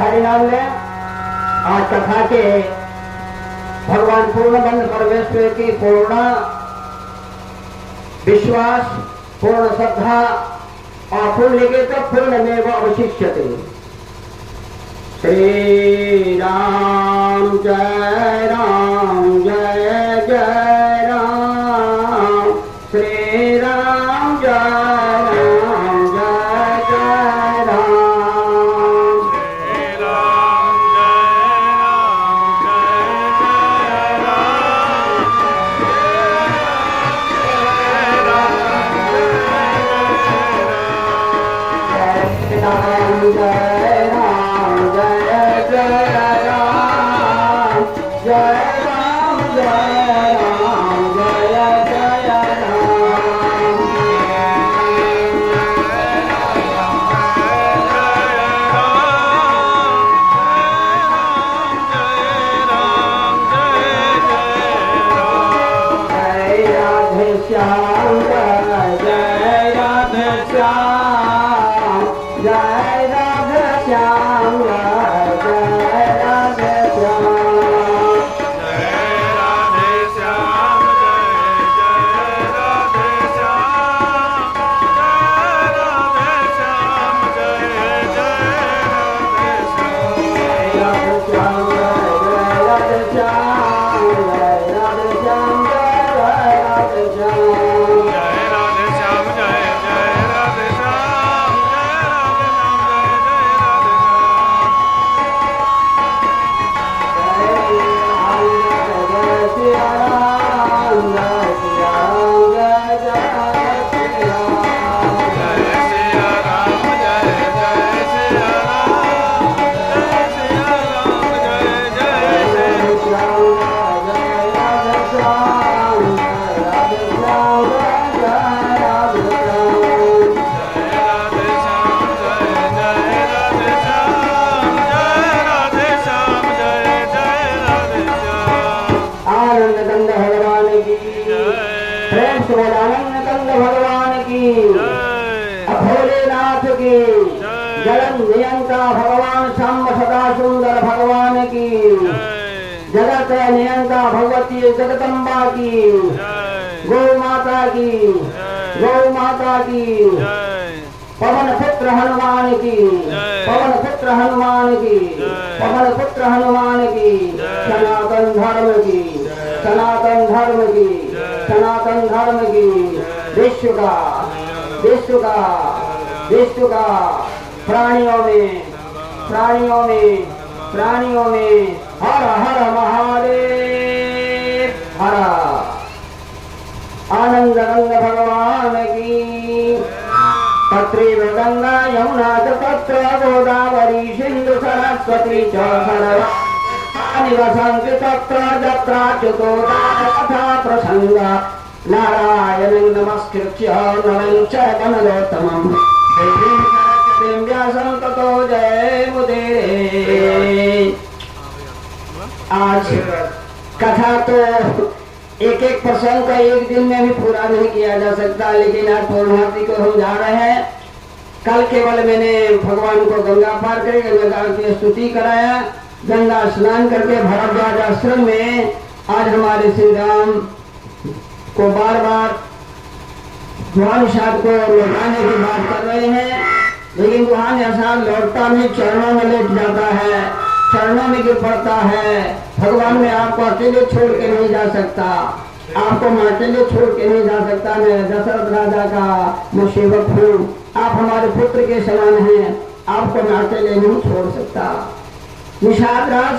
हरिनाम ने आज कथा के भगवान पूर्णबंध परमेश्वर की पूर्ण विश्वास, पूर्ण श्रद्धा और पूर्ण के तो पूर्ण में वो अवशिष्यते। श्री राम जय राम जय जय राम, श्री राम जय राम जय जय राम। भगवान की, भोलेनाथ की, जगत नियंता भगवान श्याम सदा सुंदर भगवान की, जगत नियंता भगवती जगदम्बा की, गौ माता की, गौ माता की, पवन पुत्र हनुमान की, पवन पुत्र हनुमान की, पवन पुत्र हनुमान की, सनातन धर्म की, सनातन धर्म की, सनातन धर्म की, विश्व का, विश्व का, विश्व का, प्राणियों में, प्राणियों में, प्राणियों में, हर हर महादेव, हर आनंद रंग भगवान की। तत्रैव गंगा यमुना च तत्र गोदावरी सिंधु सरस्वती च सर्वाणि वसन्ति तत्र यत्राच्युतो तथा प्रसंगा। नारायणं नमस्कृत्य नरं चैव नरोत्तमं देवीं सरस्वतीं व्यासं ततो जयमुदीरये। आज कथा तो एक एक प्रसंग का एक दिन में भी पूरा नहीं किया जा सकता, लेकिन आज पूर्णावती को हम जा रहे हैं। कल केवल मैंने भगवान को गंगा पार करके गंगा की स्तुति कराया, गंगा स्नान करके भरद्वाज आश्रम में आज हमारे श्री राम को बार बार भगवान साहब को लौटाने की बात कर रहे हैं, लेकिन भगवान ऐसा लौटता नहीं, चरणों में लेट जाता है, चरणों में गिर पड़ता है। भगवान में आपको अकेले छोड़ के नहीं जा सकता, आपको मैं अकेले छोड़ के नहीं जा सकता। मैं दशरथ राजा का मैं सेवक हूँ, आप हमारे पुत्र के समान हैं, आपको मैं अकेले नहीं छोड़ सकता। निषाद राज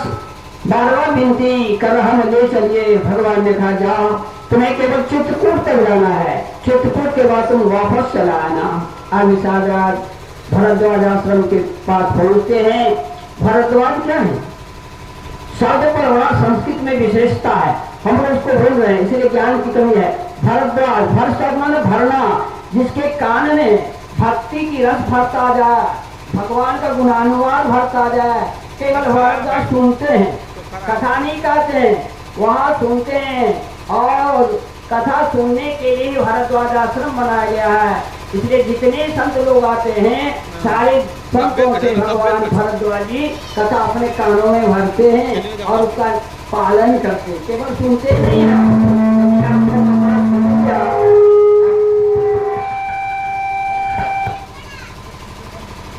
बार बार विनती कर रहा, मुझे चलिए। भगवान ने कहा जाओ, तुम्हें केवल चित्रकूट तक जाना है, चित्रकूट के बाद तुम वापस चला आना। आज निषाद राज भरद्वाज आश्रम के पास पहुंचते हैं। भरद्वाज क्या है? शब्द पर वहाँ संस्कृत में विशेषता है, हम लोग उसको भूल रहे हैं, इसलिए ज्ञान की कमी है। भरद्वाज, भर्ष माने भरना, जिसके कान में भक्ति की रस भरता जाए, भगवान का गुणानुवाद भरता जाए। केवल भरद्वाज सुनते हैं, कथा नहीं कहते हैं, वहाँ सुनते हैं। और कथा सुनने के लिए भरद्वाज आश्रम बनाया गया है। इसलिए जितने संत लोग आते हैं सारे संतों से भगवान भरद्वाज जी कथा अपने कानों में भरते हैं और उसका पालन करते हैं, केवल सुनते नहीं हैं।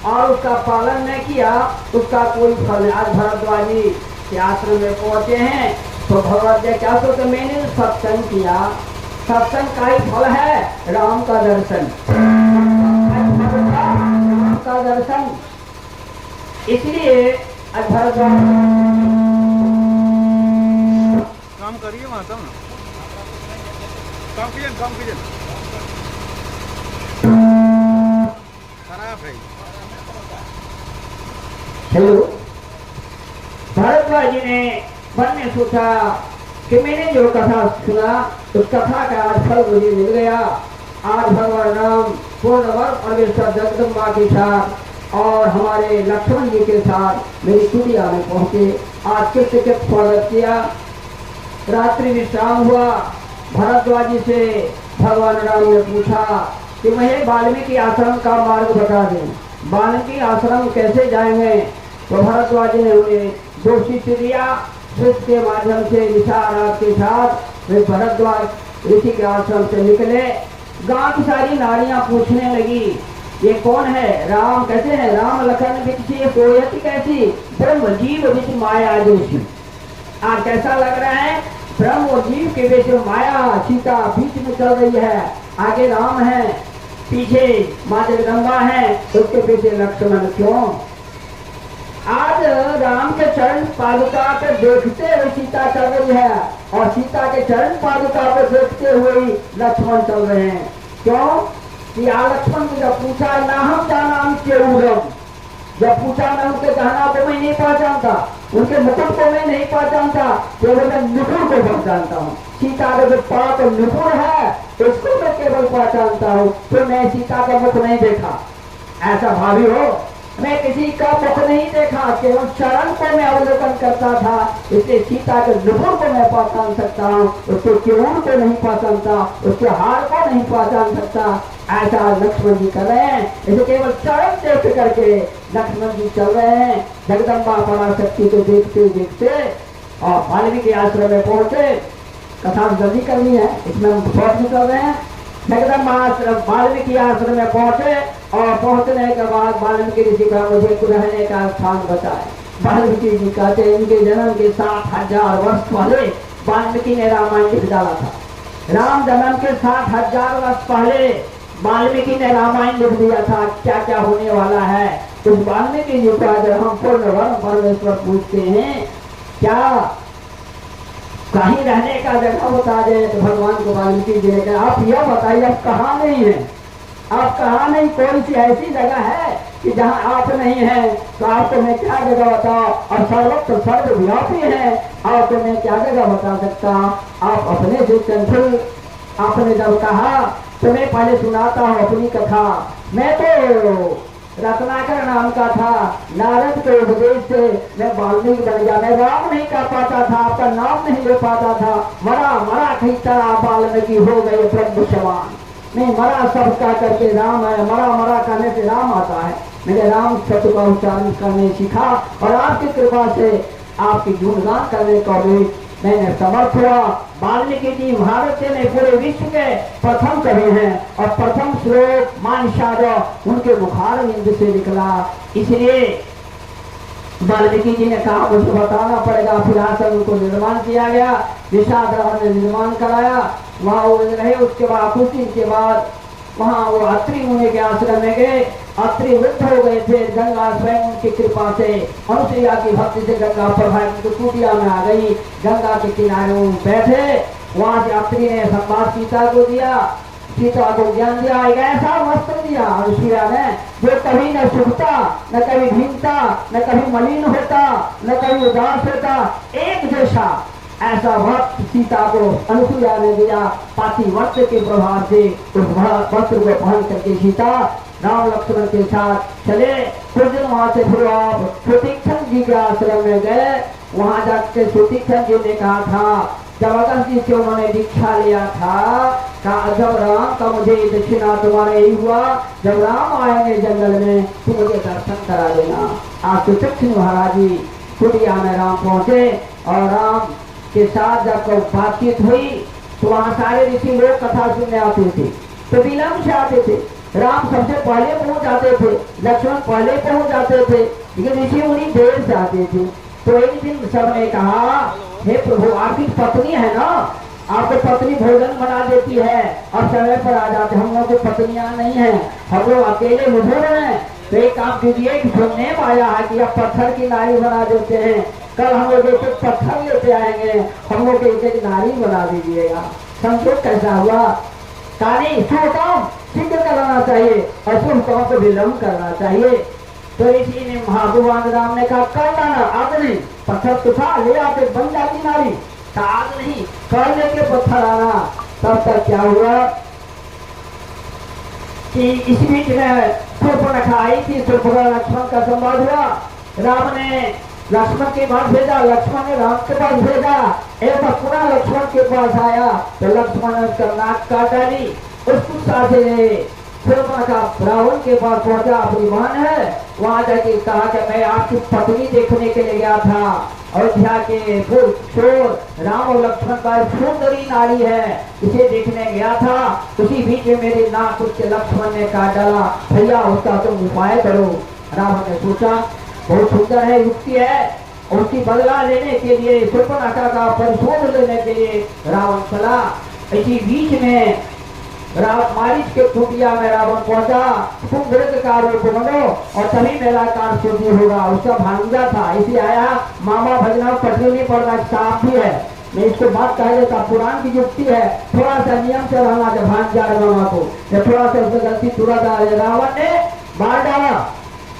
और उसका पालन नहीं किया उसका कोई फल नहीं। आज भरद्वाज जी के आश्रम में पहुंचे हैं तो भगवत जी क्या सोचते, मैंने सत्संग किया, सत्संग का ही फल है राम का दर्शन, राम का दर्शन। इसलिए आज भरद्वाज काम करिए वहाँ तब ना, काम कीजिए खराब है। हेलो, भरद्वाज जी ने मन में सोचा कि मैंने जो कथा सुना उस कथा का आज फल मुझे मिल गया। आज भगवान राम पूर्णवर परमेश्वर जगदम्बा के साथ और हमारे लक्ष्मण जी के साथ मेरी कुटिया में पहुंचे। आज किस स्वागत किया, रात्रि विश्राम हुआ। भरद्वाज जी से भगवान राम ने पूछा कि मुझे वाल्मीकि आश्रम का मार्ग बता दें, वाल्मीकि आश्रम कैसे जाएंगे। तो भरद्वाज जी ने उन्हें 2 शिष्य दिया, शिष्य के माध्यम से विशारद के साथ वे भरद्वाज ऋषि के आश्रम से निकले। गांव की सारी नारियां पूछने लगी ये कौन है, राम कैसे है, राम लखन विकसी सोयति कैसी, ब्रह्म जीव विच माया जोशी। आज कैसा लग रहा है, ब्रह्म और जीव के बीच में माया, सीता बीच में चल रही है, आगे राम है, पीछे माँ जगदम्बा है, उसके पीछे लक्ष्मण। क्यों? आज राम के चरण पादुका पे देखते हुए सीता चल रही है और सीता के चरण पादुका पे देखते हुए लक्ष्मण चल रहे हैं। क्यों कि लक्ष्मण ने जब पूछा ना हम जाना क्यों, जब पूछा मैं उनके गहना को मैं नहीं पहचानता, उनके मुकुट को मैं नहीं पहचानता, केवल मैं नुपुर को पहचानता हूँ। सीता का जो पाप नुपुर है उसको मैं केवल पहचानता हूँ, तो मैं सीता का मुख नहीं देखा। ऐसा भावी हो, मैं किसी का मुख नहीं देखा, केवल चरण को मैं अवलोकन करता था, इसलिए सीता के नुपुर को मैं पहचान सकता हूँ, उसके किरण को नहीं पहचानता, उसके हार को नहीं पहचान सकता। ऐसा लक्ष्मण जी कर रहे हैं, इसे केवल चरण देख करके लक्ष्मण जी चल रहे हैं। जगदम्बा पराशक्ति को देखते देखते और वाल्मीकि आश्रम में पहुंचे। कथा जल्दी करनी है, इसमें हम बहुत निकल रहे हैं। जगदम्बा आश्रम वाल्मीकि आश्रम में पहुंचे और पहुंचने के बाद वाल्मीकि ऋषि का मुझे रहने का स्थान बताए। वाल्मीकि जी कहते हैं इनके जन्म के 60,000 वर्ष पहले वाल्मीकि ने रामायण लिख डाला था। राम जन्म के 60,000 वर्ष पहले वाल्मीकि ने रामायण लिख दिया था, क्या क्या होने वाला है। उस वाल्मीकि जी को अगर हम पूर्ण ब्रह्म परमेश्वर पूछते हैं, क्या कहीं रहने का जगह बता दे, तो भगवान को वाल्मीकि जी ने कहा आप यह बताइए आप कहाँ नहीं है, आप कहाँ नहीं, कौन सी ऐसी जगह है कि जहाँ आप नहीं है, तो आपको मैं क्या जगह बताओ। और सर्वत्र सर्वव्यापी है, आपको मैं क्या जगह बता सकता। आप अपने से चंचल, आपने जब कहा तो मैं पहले सुनाता हूँ अपनी कथा। मैं तो रत्नाकर नाम का था, नारद के उपदेश से मैं वाल्मीकि बन गया। मैं राम नहीं कर पाता था, आपका नाम नहीं ले पाता था, मरा मरा कहीं तरह वाल्मीकि हो गए ब्रह्म समान। नहीं मरा सब का करके राम है, मरा मरा करने से राम आता है। मैंने राम शब्द का उच्चारण करने सीखा और आपकी कृपा से आपकी गुणगान करने का भी मैंने समर्थ हुआ। वाल्मीकि जी भारत में पूरे विश्व के प्रथम कवि हैं और प्रथम श्लोक मानसाद उनके मुखारविंद से निकला। इसलिए वाल्मीकि जी ने कहा मुझे बताना पड़ेगा। फिर आश्रम उनको निर्माण किया गया, विशाखराव ने निर्माण कराया, वहाँ वो रहे। उसके बाद कुछ दिन के बाद वहाँ वो अत्रि मुनि के आश्रम में गए। अत्रि वृद्ध हो गए थे, गंगा स्वयं उनकी कृपा से अनुसुईया की भक्ति से गंगा प्रभावित तो कुटिया में आ गई। गंगा के किनारे वो बैठे, वहाँ से अत्रि ने संवाद सीता को दिया, सीता को ज्ञान दिया, एक ऐसा वस्त्र दिया अनुसुईया ने जो कभी न सूखता, न कभी भीगता, न कभी मलिन होता, न कभी उदास होता, एक जैसा ऐसा वक्त सीता को अनुसुईया ने दिया। पातिव्रत्य के प्रभाव से उस वस्त्र को पहन करके सीता राम लक्ष्मण के साथ चले। कुछ दिन वहां से फिर आप सुतीक्षण जी के आश्रम में गए। वहां जाकर सुतीक्षण जी ने कहा था, जबरदस्त जी से उन्होंने दीक्षा लिया था, जब राम का मुझे दक्षिणा तुम्हारे ही हुआ, जब राम आएंगे जंगल में तो मुझे दर्शन करा देना। आज सुतीक्षण महाराज जी कुटिया में राम पहुंचे और राम के साथ जब बातचीत हुई तो वहाँ सारे ऋषि लोग कथा सुनने आते थे, तो विलंब से आते थे। राम सबसे पहले पहुंच जाते थे, लक्ष्मण पहले पहुंच जाते थे, लेकिन ऋषि मुनि देर से आते थे। तो एक दिन सबने कहा, हे प्रभु आपकी पत्नी है ना, आपको पत्नी भोजन बना देती है और समय पर आ जाते, हम लोग की पत्नियां नहीं है, हम लोग अकेले मुझे हैं। तो एक काम कीजिए, सुनने में आया है कि आप पत्थर की नारी बना देते हैं, कल हम लोग एक पत्थर लेते आएंगे, हम लोग एक एक नारी बना दीजिएगा। संतोष कैसा हुआ? कहानी शुभ काम शीघ्र कराना चाहिए और शुभ काम को विलम्ब करना चाहिए। तो इसी ने भगवान राम ने कहा, कर लाना, आग नहीं, पत्थर तो था ले आते बन जाती नारी, आग नहीं, कर लेके पत्थर आना। तब तक क्या हुआ कि इस बीच में शूर्पणखा आई थी, शूर्पणखा लक्ष्मण का संवाद हुआ। राम ने लक्ष्मण के पास भेजा, लक्ष्मण ने राम के पास भेजा, एक बार पुनः लक्ष्मण के पास आया तो लक्ष्मण ने उसका नाक काट डाली। उसको साथे शूर्पणखा रावण के पास पहुंचा, अपनी बहन है, वहां जाके कहा कि मैं आपकी पत्नी देखने के लिए गया था, अयोध्या के शोर राम और लक्ष्मण का सुंदरी नारी है, इसे देखने गया था। उसी बीच में मेरे नाक उसके लक्ष्मण ने काट डाला, भैया उसका तुम उपाय करो। रावण ने सोचा बहुत सुंदर है, युक्ति है, उसकी बदला लेने के लिए, शूर्पणखा का परिशोध लेने के लिए रावण चला। इसी बीच में मारीच के कुटिया में रावण पहुंचा, तुम मृग का रूप बनो और तभी मेरा कार्य सिद्धि होगा। उसका भांजा था, इसी आया मामा भजना पटरी नहीं पड़ना, साफ भी है, मैं इसको बात कह देता, पुराण की युक्ति है, थोड़ा सा नियम से रहना जब भांजा मामा को, थोड़ा सा उसमें गलती तुरंत आ जाए। रावण ने मार डाला,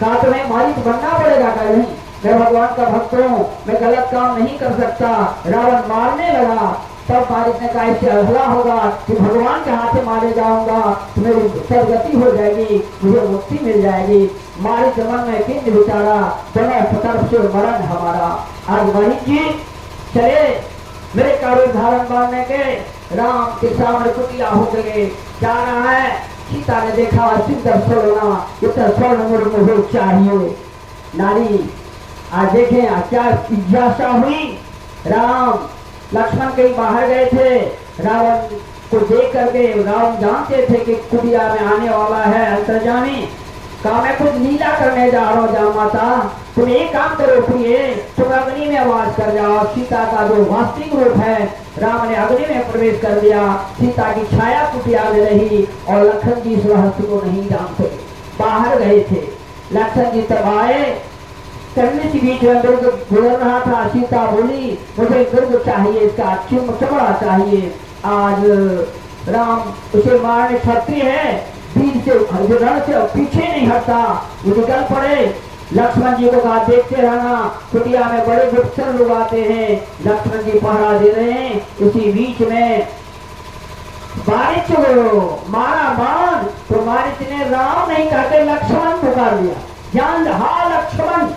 कहा तुम्हें मारीच बनना पड़ेगा, कहा नहीं मैं भगवान का भक्त हूँ, मैं गलत काम नहीं कर सकता। रावण मारने लगा, तब मारीच ने कहा इससे अगला होगा कि भगवान के हाथ से मारे जाऊंगा तो मेरी सदगति हो जाएगी, मुझे मुक्ति मिल जाएगी। मारीच मन में किंतु विचारा, दोनों तरफ से मरण हमारा। आज मारीच जी चले मेरे का रूप धारण करने के, राम के सामने कुटिया हो गए, जा रहा है। सीता ने देखा सिद्ध सोना, इतना स्वर्ण मुझे चाहिए नारी। आज देखें क्या जिज्ञासा हुई। राम लक्ष्मण कहीं बाहर गए थे, रावण को देख करके रावण जानते थे कि कुटिया में आने वाला है अंतर्जामी, कहा मैं कुछ लीला करने जा रहा हूँ जा माता, तुम एक काम करो प्रिय, तुम अग्नि में आवाज कर जाओ। सीता का जो वास्तविक रूप है, राम ने अग्नि में प्रवेश कर दिया, सीता की छाया कुटिया में रही और लक्ष्मण जी इस रहस्य को नहीं जानते, बाहर गए थे। लक्ष्मण जी तब आए, करने के बीच में मृग गुजर रहा था। सीता बोली मुझे मृग चाहिए, इसका चमड़ा चाहिए। आज राम उसे मारने क्षत्रिय है, बीच से रण से पीछे नहीं हटता, वो निकल पड़े। लक्ष्मण जी को कहा देखते रहना, कुटिया में बड़े गुप्तचर लोग आते हैं, लक्ष्मण जी पहरा दे रहे हैं। इसी बीच में मारीच मारा बाण, तो मारीच ने राम नहीं कहते लक्ष्मण पुकार दिया, जान हा लक्ष्मण,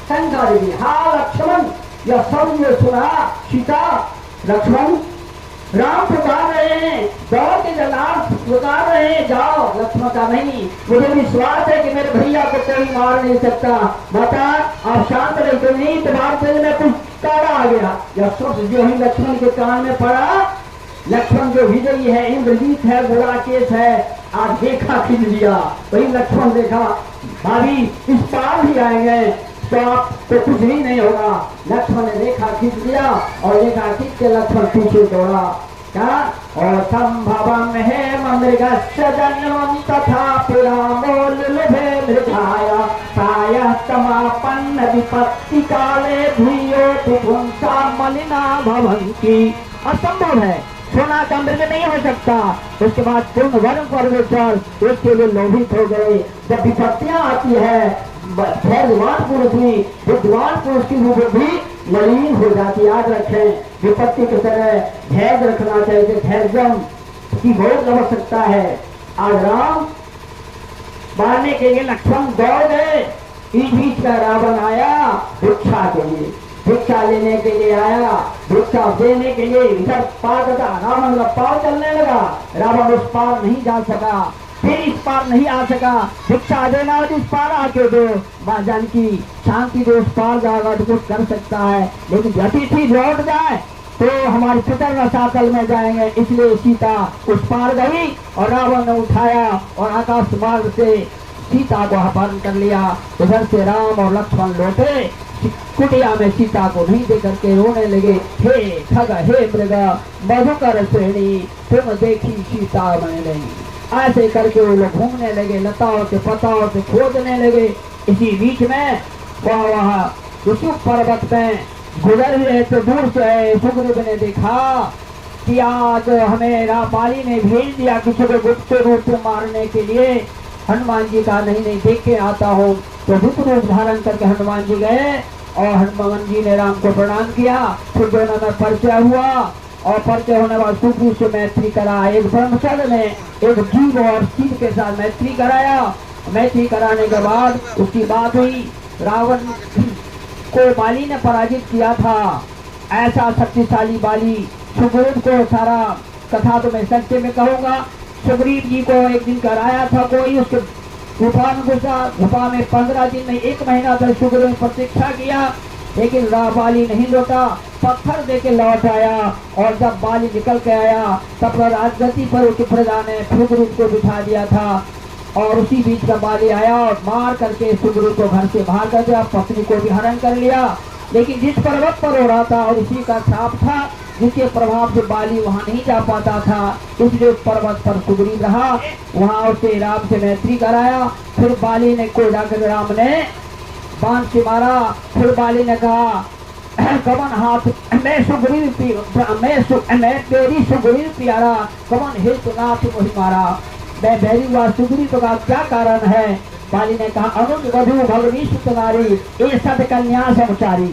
शंका देवी हा लक्ष्मण। यह सब जो सुना, सीता लक्ष्मण राम पुकार रहे हैं, दौड़ के जलाल पुकार रहे हैं, जाओ। लक्ष्मण का नहीं, मुझे विश्वास है कि मेरे भैया को कोई मार नहीं सकता, माता आप शांत रही, तो नहीं तुम्हारे दिल में कुछ काड़ा आ गया। यह शब्द जो ही लक्ष्मण के कान में पड़ा, लक्ष्मण जो विजयी है, इंद्रजीत है, गुड़ाकेश है, आज देखा खींच लिया। वही लक्ष्मण देखा भाभी इस पार भी आएंगे तो आप तो कुछ भी नहीं होगा। लक्ष्मण ने देखा खींच लिया और देखा खींच के लक्ष्मण पीछे दौड़ा। क्या और संभवम है मृगस्य जन्मं तथा पुरामोल्लुभे मृगाया प्रायः समापन्न विपत्ति काले भूयो पुंसा मलिना भवन्ति। असंभव है, सोना का मृग नहीं हो सकता। उसके बाद पूर्ण वर्ण परमेश्वर उसके लिए लोभित हो गए। जब विपत्तियां आती है, भगवान पुरुष भी, विद्वान पुरुष की बुद्धि मलिन हो जाती। याद रखें, विपत्ति के समय धैर्य रखना चाहिए, धैर्य की बहुत आवश्यकता है। आज राम मारने के लिए लक्ष्मण दौड़ गए, इस बीच का रावण आया भिक्षा के लिए, भिक्षा लेने के लिए आया, भिक्षा देने के लिए इधर पार था, रावण का पार चलने लगा, रावण उस पार नहीं जा सका, फिर इस पार नहीं आ सका, भिक्षा देना और इस पार आके दो, माँ जानकी शांति दो, उस पार जाएगा तो कुछ कर सकता है, लेकिन अतिथि लौट जाए तो हमारे पितर रसातल में जाएंगे, इसलिए सीता उस पार गई और रावण ने उठाया और आकाश मार्ग से सीता को अपहरण कर लिया। उधर से राम और लक्ष्मण लौटे, कुटिया में सीता को नहीं देख करके रोने लगे, हे ठग हे मृग मधुकर श्रेणी तुम देखी सीता मैंने नहीं। ऐसे करके वो लोग घूमने लगे, लताओं से पताओं से खोजने लगे। इसी बीच में वहाँ ऋषि पर्वत में गुजर रहे तो दूर से सुग्रीव ने देखा कि आज हमें बाली ने भेज दिया किसी को गुप्त रूप मारने के लिए, हनुमान जी का नहीं देख के आता हूँ। तो गुप्त रूप धारण करके हनुमान जी गए और हनुमान जी ने राम को प्रणाम किया, फिर दोनों में परिचय हुआ और परिचय होने बाद सुग्रीव से मैत्री करा। एक ब्रह्मचर्य ने एक जीव और शिव के साथ मैत्री कराया। मैत्री कराने के बाद उसकी बात हुई, रावण को बाली ने पराजित किया था, ऐसा शक्तिशाली बाली सुग्रीव को सारा कथा तो मैं सच्चे में कहूँगा। सुग्रीव जी को एक दिन कराया था कोई, उसके गुफा में घुसा, गुफा में 15 दिन में 1 महीना तक सुग्रीव ने प्रतीक्षा किया, लेकिन बाली नहीं लौटा, पत्थर देके लौट आया। और जब बाली निकल के आया तब राजगद्दी पर उसकी प्रजा ने सुग्रीव को बिठा दिया था और उसी बीच का बाली आया और मार करके सुग्रीव को घर से बाहर कर दिया, पत्नी को भी हरण कर लिया। लेकिन जिस पर्वत पर हो रहा था और उसी का छाप था, जिसके प्रभाव से बाली वहां नहीं जा पाता था, इसलिए उस पर्वत पर सुग्रीव रहा, वहां उसे राम से मैत्री कराया। फिर बाली ने को जाकर राम ने बाण से मारा। फिर बाली ने कहा कमन हाथ मैं सुग्रीव मैं तेरी सुग्रीव प्यारा, कमन हे सुनाथ मोहि मारा, मैं बैरी हुआ सुग्रीव का क्या कारण है। बाली ने कहा अनुज वधु भगवी सुत नारी ए सत कन्या समचारी,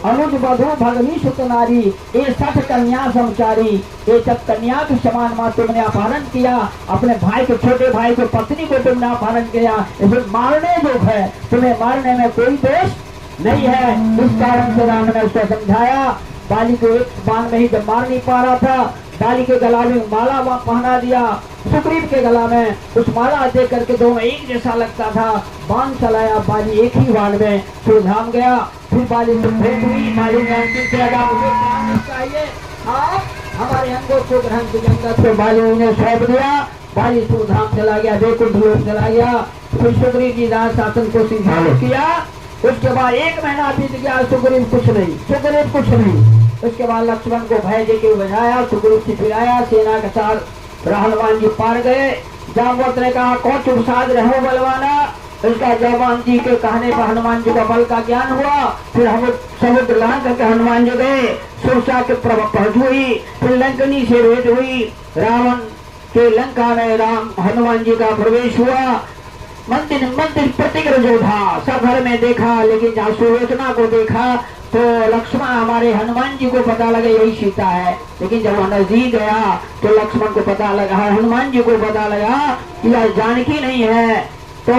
अनुज वधु भगवी सुत नारी ए सठ कन्या समचारी, ए सब कन्या के समान माँ तुमने अपहरण किया, अपने भाई के छोटे भाई को पत्नी को तुमने अपहरण किया, इसे मारने जो है, तुम्हें मारने में कोई दोष नहीं है। इस कारण से राम ने उसको समझाया। बाली को एक बाण में ही जब मार नहीं पा रहा था, बाली के गला में माला पहना दिया, सुग्रीव के गला में उस माला दे करके दोनों एक जैसा लगता था, बाण चलाया, बाली एक ही बाण में सुलझाम गया। फिर बाली से भेंट हुई, बाली ने अंतिम से लगा मुझे चाहिए, आप हमारे अंगों को ग्रहण की तो बाली ने सौंप दिया। बाली सुधाम चला गया, वैकुंठ लोक चला गया। फिर सुग्रीव जी राज शासन को सिंहासन किया। उसके बाद 1 महीना बीत गया, सुग्रीव कुछ नहीं। उसके बाद लक्ष्मण को भय दे के बजाया, सुग्रीव से फिराया, सेना के साथ हनुमान जी पार गए। जामवंत ने कहा कौन चुप साध रहो बलवाना, इसका जवान जी के कहने पर हनुमान जी का बल का ज्ञान हुआ। फिर हम समुद्र लांघ करके हनुमान जी गए, सुरसा के पहुंच हुई, फिर लंकनी से भेंट हुई, रावण के लंका में राम हनुमान जी का प्रवेश हुआ। मंदिर प्रतिग्रह जो था सब घर में देखा, लेकिन जहाँ सुलोचना को देखा तो लक्ष्मण हमारे हनुमान जी को पता लगा यही सीता है, लेकिन जब नजदीक गया तो लक्ष्मण को पता लगा, हनुमान जी को पता लगा कि यह जानकी नहीं है। तो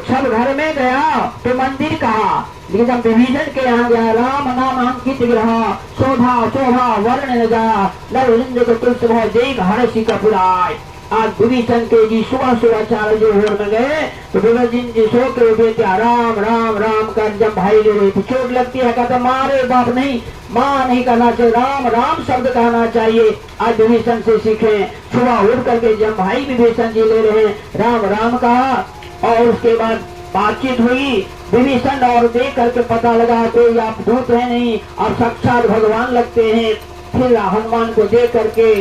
सब घर में गया तो मंदिर कहा, लेकिन जब विभीषण के यहाँ गया, राम नाम अंकित ग्रह शोभा वर्ण जा लव को तुलस देख हर्षि कपुराय। आज विभीषण के जी सुबह 4 में गए तो विभीषण जी सो के उठे, राम राम राम कर जब भाई ले रहे थे, चोट लगती है, कहता मारे बाप नहीं, माँ नहीं कहना चाहिए, राम राम शब्द कहना चाहिए। आज विभीषण से सीखे, सुबह उठ करके जब भाई विभीषण जी ले रहे राम राम कहा। और उसके बाद बातचीत हुई, विभीषण और देख करके पता लगा कोई आप दूत है नहीं, आप साक्षात भगवान लगते हैं। फिर हनुमान को देख करके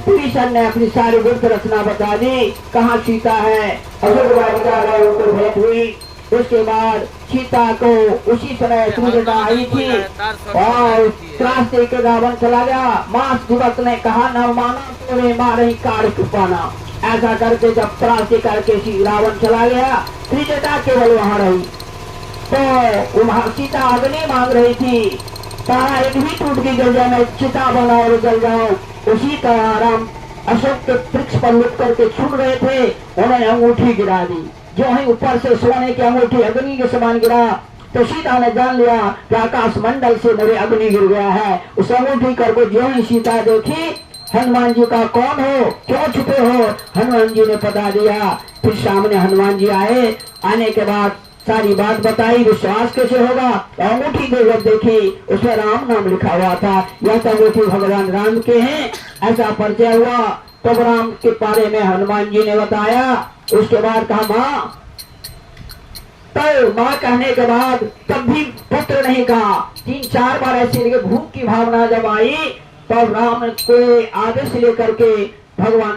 विभीषण ने अपनी सारी गुप्त रचना बता दी, कहाँ सीता है, उनको भेंट हुई। उसके बाद सीता को उसी समय सूर्यता आई थी और रास्ते के रावण चला गया। मास दिवस ने कहा न माना तूने मारे कार छुपाना, ऐसा करके जब त्रासी करके रावण चला गया, त्रिजटा केवल वहां रही। तो वहां सीता अग्नि मांग रही थी, तारा एक ही टूट के गिर जाए, मैं चिता बना और जल जाऊं। उसी तरह राम अशोक के वृक्ष पर लुट करके छूट रहे थे, उन्होंने अंगूठी गिरा दी। जो ही ऊपर से सोने की अंगूठी अग्नि के समान गिरा तो सीता ने जान लिया कि आकाश मंडल से मेरे अग्नि गिर गया है। उस अंगूठी करके जो ही सीता देखी, हनुमान जी का कौन हो, क्यों छुपे हो, हनुमान जी ने बता दिया। फिर सामने हनुमान जी आए, आने के बाद सारी बात बताई, विश्वास कैसे होगा। अंगूठी को जब देखी उसमें राम नाम लिखा हुआ था, यह तो अंगूठी भगवान राम के हैं, ऐसा परिचय हुआ। तब तो राम के बारे में हनुमान जी ने बताया। उसके बाद कहा माँ, तो माँ कहने के बाद तब भी पुत्र नहीं कहा। 3-4 बार ऐसी लगे, भूख की भावना जब आई तब राम को आदेश लेकर के भगवान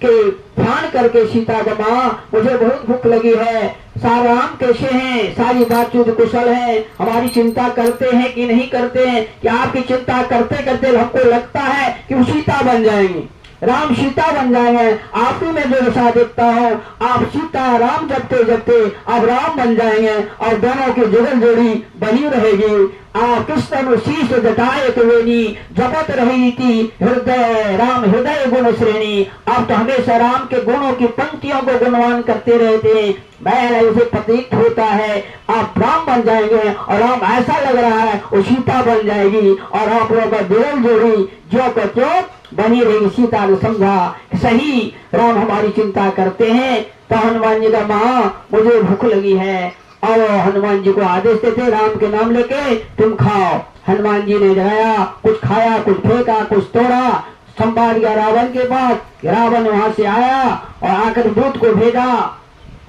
के ध्यान करके सीता का माँ मुझे बहुत भूख लगी है, सारा राम कैसे हैं, सारी बातचीत कुशल है, हमारी चिंता करते हैं कि नहीं करते हैं, कि आपकी चिंता करते करते हमको लगता है कि वो सीता बन जाएंगे, राम सीता बन जाएंगे। आप ही में जो दशा देखता हूँ, आप सीता राम जपते जपते आप राम बन जाएंगे और दोनों की जुगल जोड़ी बनी रहेगी। आप कृष्ण शीश जटाए वेणी जपत रही थी हृदय राम हृदय गुण श्रेणी। आप तो हमेशा राम के गुणों की पंक्तियों को गुणवान करते रहते हैं। मैं उसे प्रतीत होता है आप राम बन जाएंगे और राम ऐसा लग रहा है वो सीता बन जाएगी और आप लोगों का जुगल जोड़ी जो को जो बनी रहेगी। सीता ने समझा सही राम हमारी चिंता करते हैं। तो हनुमान जी का माँ मुझे भूख लगी है और हनुमान जी को आदेश देते राम के नाम लेके तुम खाओ। हनुमान जी ने लगाया, कुछ खाया, कुछ फेंका, कुछ तोड़ा, संवाद गया रावण के पास। रावण वहां से आया और आकर दूत को भेजा,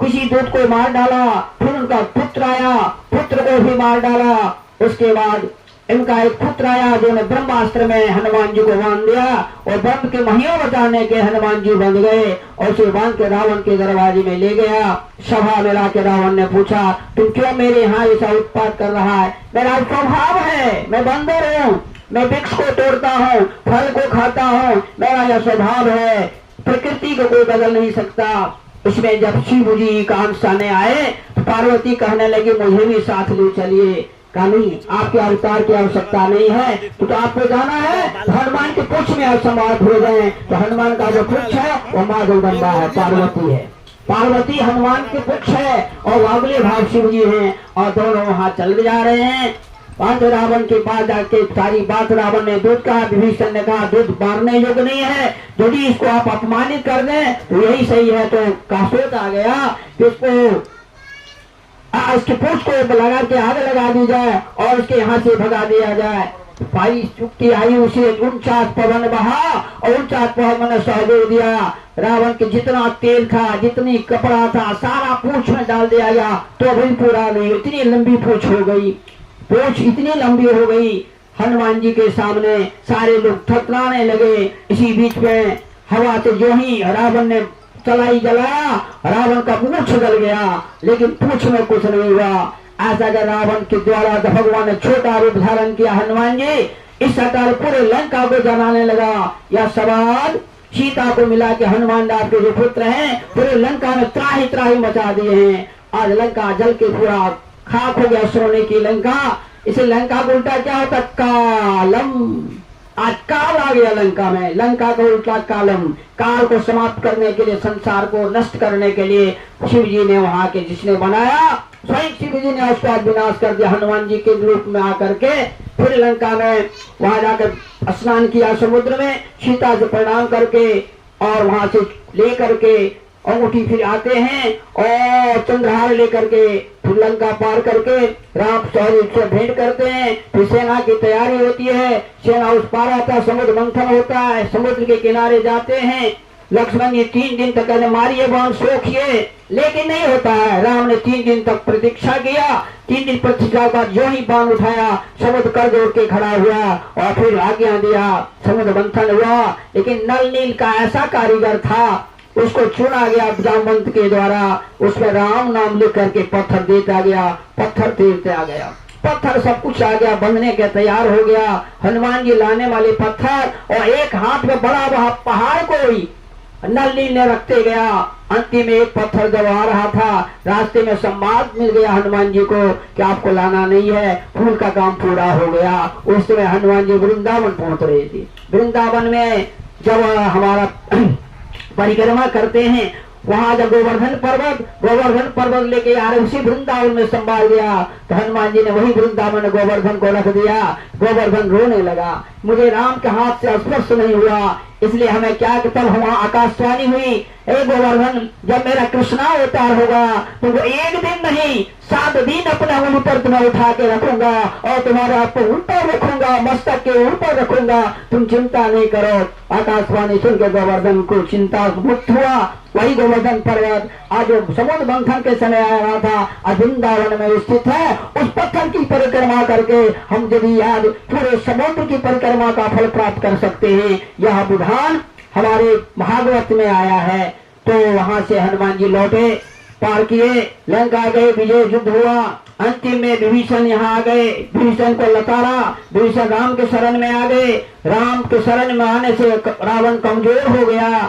किसी दूत को मार डाला। फिर उनका पुत्र आया, पुत्र को भी मार डाला। उसके बाद इनका एक पुत्र आया जो ने ब्रह्मास्त्र में हनुमान जी को बांध दिया और ब्रह्म के महियों बचाने के हनुमान जी बंध गए और उसे बांध के रावण के दरवाजे में ले गया। सभा में लाके रावण ने पूछा तुम क्यों मेरे यहाँ ऐसा उत्पात कर रहा है। मेरा स्वभाव है, मैं बंदर हूँ, मैं वृक्ष को तोड़ता हूँ, फल को खाता हूँ, मेरा यह स्वभाव है, प्रकृति को कोई बदल नहीं सकता। उसमें जब शिव जी का अंश आने आए तो पार्वती कहने लगी मुझे भी साथ ले चलिए। कहा नहीं, आपके अवतार की आवश्यकता नहीं है, तो आपको जाना है तो हनुमान के पुच्छ में आप समाप्त हो गए। तो हनुमान का जो पुच्छ है वो माँ जगदम्बा है, पार्वती है। पार्वती हनुमान के पुच्छ है और अगले भाग शिव जी हैं और दोनों वहां चल जा रहे हैं। वहां रावण के पास जाके सारी बात रावण ने दूध कहा। विभीषण ने कहा दूध मारने योग्य नहीं है, यदि इसको आप अपमानित कर दें तो यही सही है। तो कासोत आ गया कि उसको उसके पूछ को लगा के आग लगा दी जाए और उसके यहाँ से भगा दिया जाए। भाई चुक्ति आई उसे 49 पवन बहा और 49 पवन मैंने सहयोग दिया। रावण के जितना तेल था, जितनी कपड़ा था, सारा पूछ में डाल दिया गया तो भी पूरा नहीं। इतनी लंबी पूछ हो गई, पूछ इतनी लंबी हो गई। हनुमान जी के सामने सारे लोग थतराने लगे। इसी बीच में हवा से जो ही रावण ने चलाई जलाया, रावण का पूछ जल गया लेकिन पूछ में कुछ नहीं हुआ। ऐसा जब रावण के द्वारा जब भगवान ने छोटा रूप धारण किया हनुमान जी, इस प्रकार पूरे लंका को जलाने लगा। यह सवाल सीता को मिला के हनुमान दास के जो पुत्र हैं पूरे लंका में त्राही त्राही मचा दिए हैं। आज लंका जल के पूरा खाक हो गया, सोने की लंका। इसे लंका को उल्टा क्या होता, कालम। आज काल आ गया लंका में, लंका को उल्टा कालम। काल को समाप्त करने के लिए, संसार को नष्ट करने के लिए शिव जी ने वहां के जिसने बनाया, स्वयं शिव जी ने उसका विनाश कर दिया हनुमान जी के रूप में आकर के। फिर लंका में वहां जाकर स्नान किया समुद्र में, सीता से प्रणाम करके और वहां से ले करके अंगूठी फिर आते हैं और चंद्रहार लेकर के फिर लंका पार करके राम से भेंट करते हैं। फिर सेना की तैयारी होती है, सेना उस पार आता है, समुद्र मंथन होता है, समुद्र के किनारे जाते हैं। लक्ष्मण जी 3 दिन तक कहने मारिए बाण सोखिए, लेकिन नहीं होता है। राम ने 3 दिन तक प्रतीक्षा किया। 3 दिन प्रतीक्षा के बाद जो ही बाण उठाया समुद्र कर जोड़ के खड़ा हुआ और फिर आज्ञा दिया, समुद्र मंथन हुआ। लेकिन नल नील का ऐसा कारीगर था, उसको चुना गया जामवंत के द्वारा, उसमें राम नाम लिख करके पत्थर देता गया, पत्थर देता गया, पत्थर सब कुछ आ गया, बंधने के तैयार हो गया। हनुमान जी लाने वाले पत्थर और एक हाथ में बड़ा बड़ा पहाड़ कोई नल्ली ने रखते गया। अंतिम में एक पत्थर जब आ रहा था, रास्ते में संवाद मिल गया हनुमान जी को कि आपको लाना नहीं है, फूल का काम पूरा हो गया। उस समय हनुमान जी वृंदावन पहुंच रहे थे। वृंदावन में जब हमारा परिक्रमा करते हैं, वहां जब गोवर्धन पर्वत लेके आ रहे, उसी वृंदावन में संभाल दिया। तो हनुमान जी ने वही वृंदावन गोवर्धन को रख दिया। गोवर्धन रोने लगा, मुझे राम के हाथ से स्पर्श नहीं हुआ, इसलिए हमें क्या कि तब वहां आकाशवाणी हुई, ए गोवर्धन, जब मेरा कृष्णा अवतार होगा तो वो एक दिन नहीं 7 दिन अपने उंगली पर तुम्हें उठा के रखूंगा और तुम्हारे आप को ऊपर रखूंगा, मस्तक के ऊपर रखूंगा, तुम चिंता नहीं करो। आकाशवाणी सुन के गोवर्धन को चिंता मुक्त हुआ। वही गोवर्धन पर्वत आज समुद्र मंथन के समय आ रहा था, आज वृंदावन में स्थित है। उस पत्थर की परिक्रमा करके हम यदि आज पूरे समुद्र की परिक्रमा का फल प्राप्त कर सकते हैं। यह विधान हमारे भागवत में आया है। तो वहां से हनुमान जी लौटे, पार किए, लंका गए, विजय युद्ध हुआ। अंतिम में विभीषण यहाँ आ गए, विभीषण को लताड़ा, विभीषण राम के शरण में आ गए। राम के शरण में आने से रावण कमजोर हो गया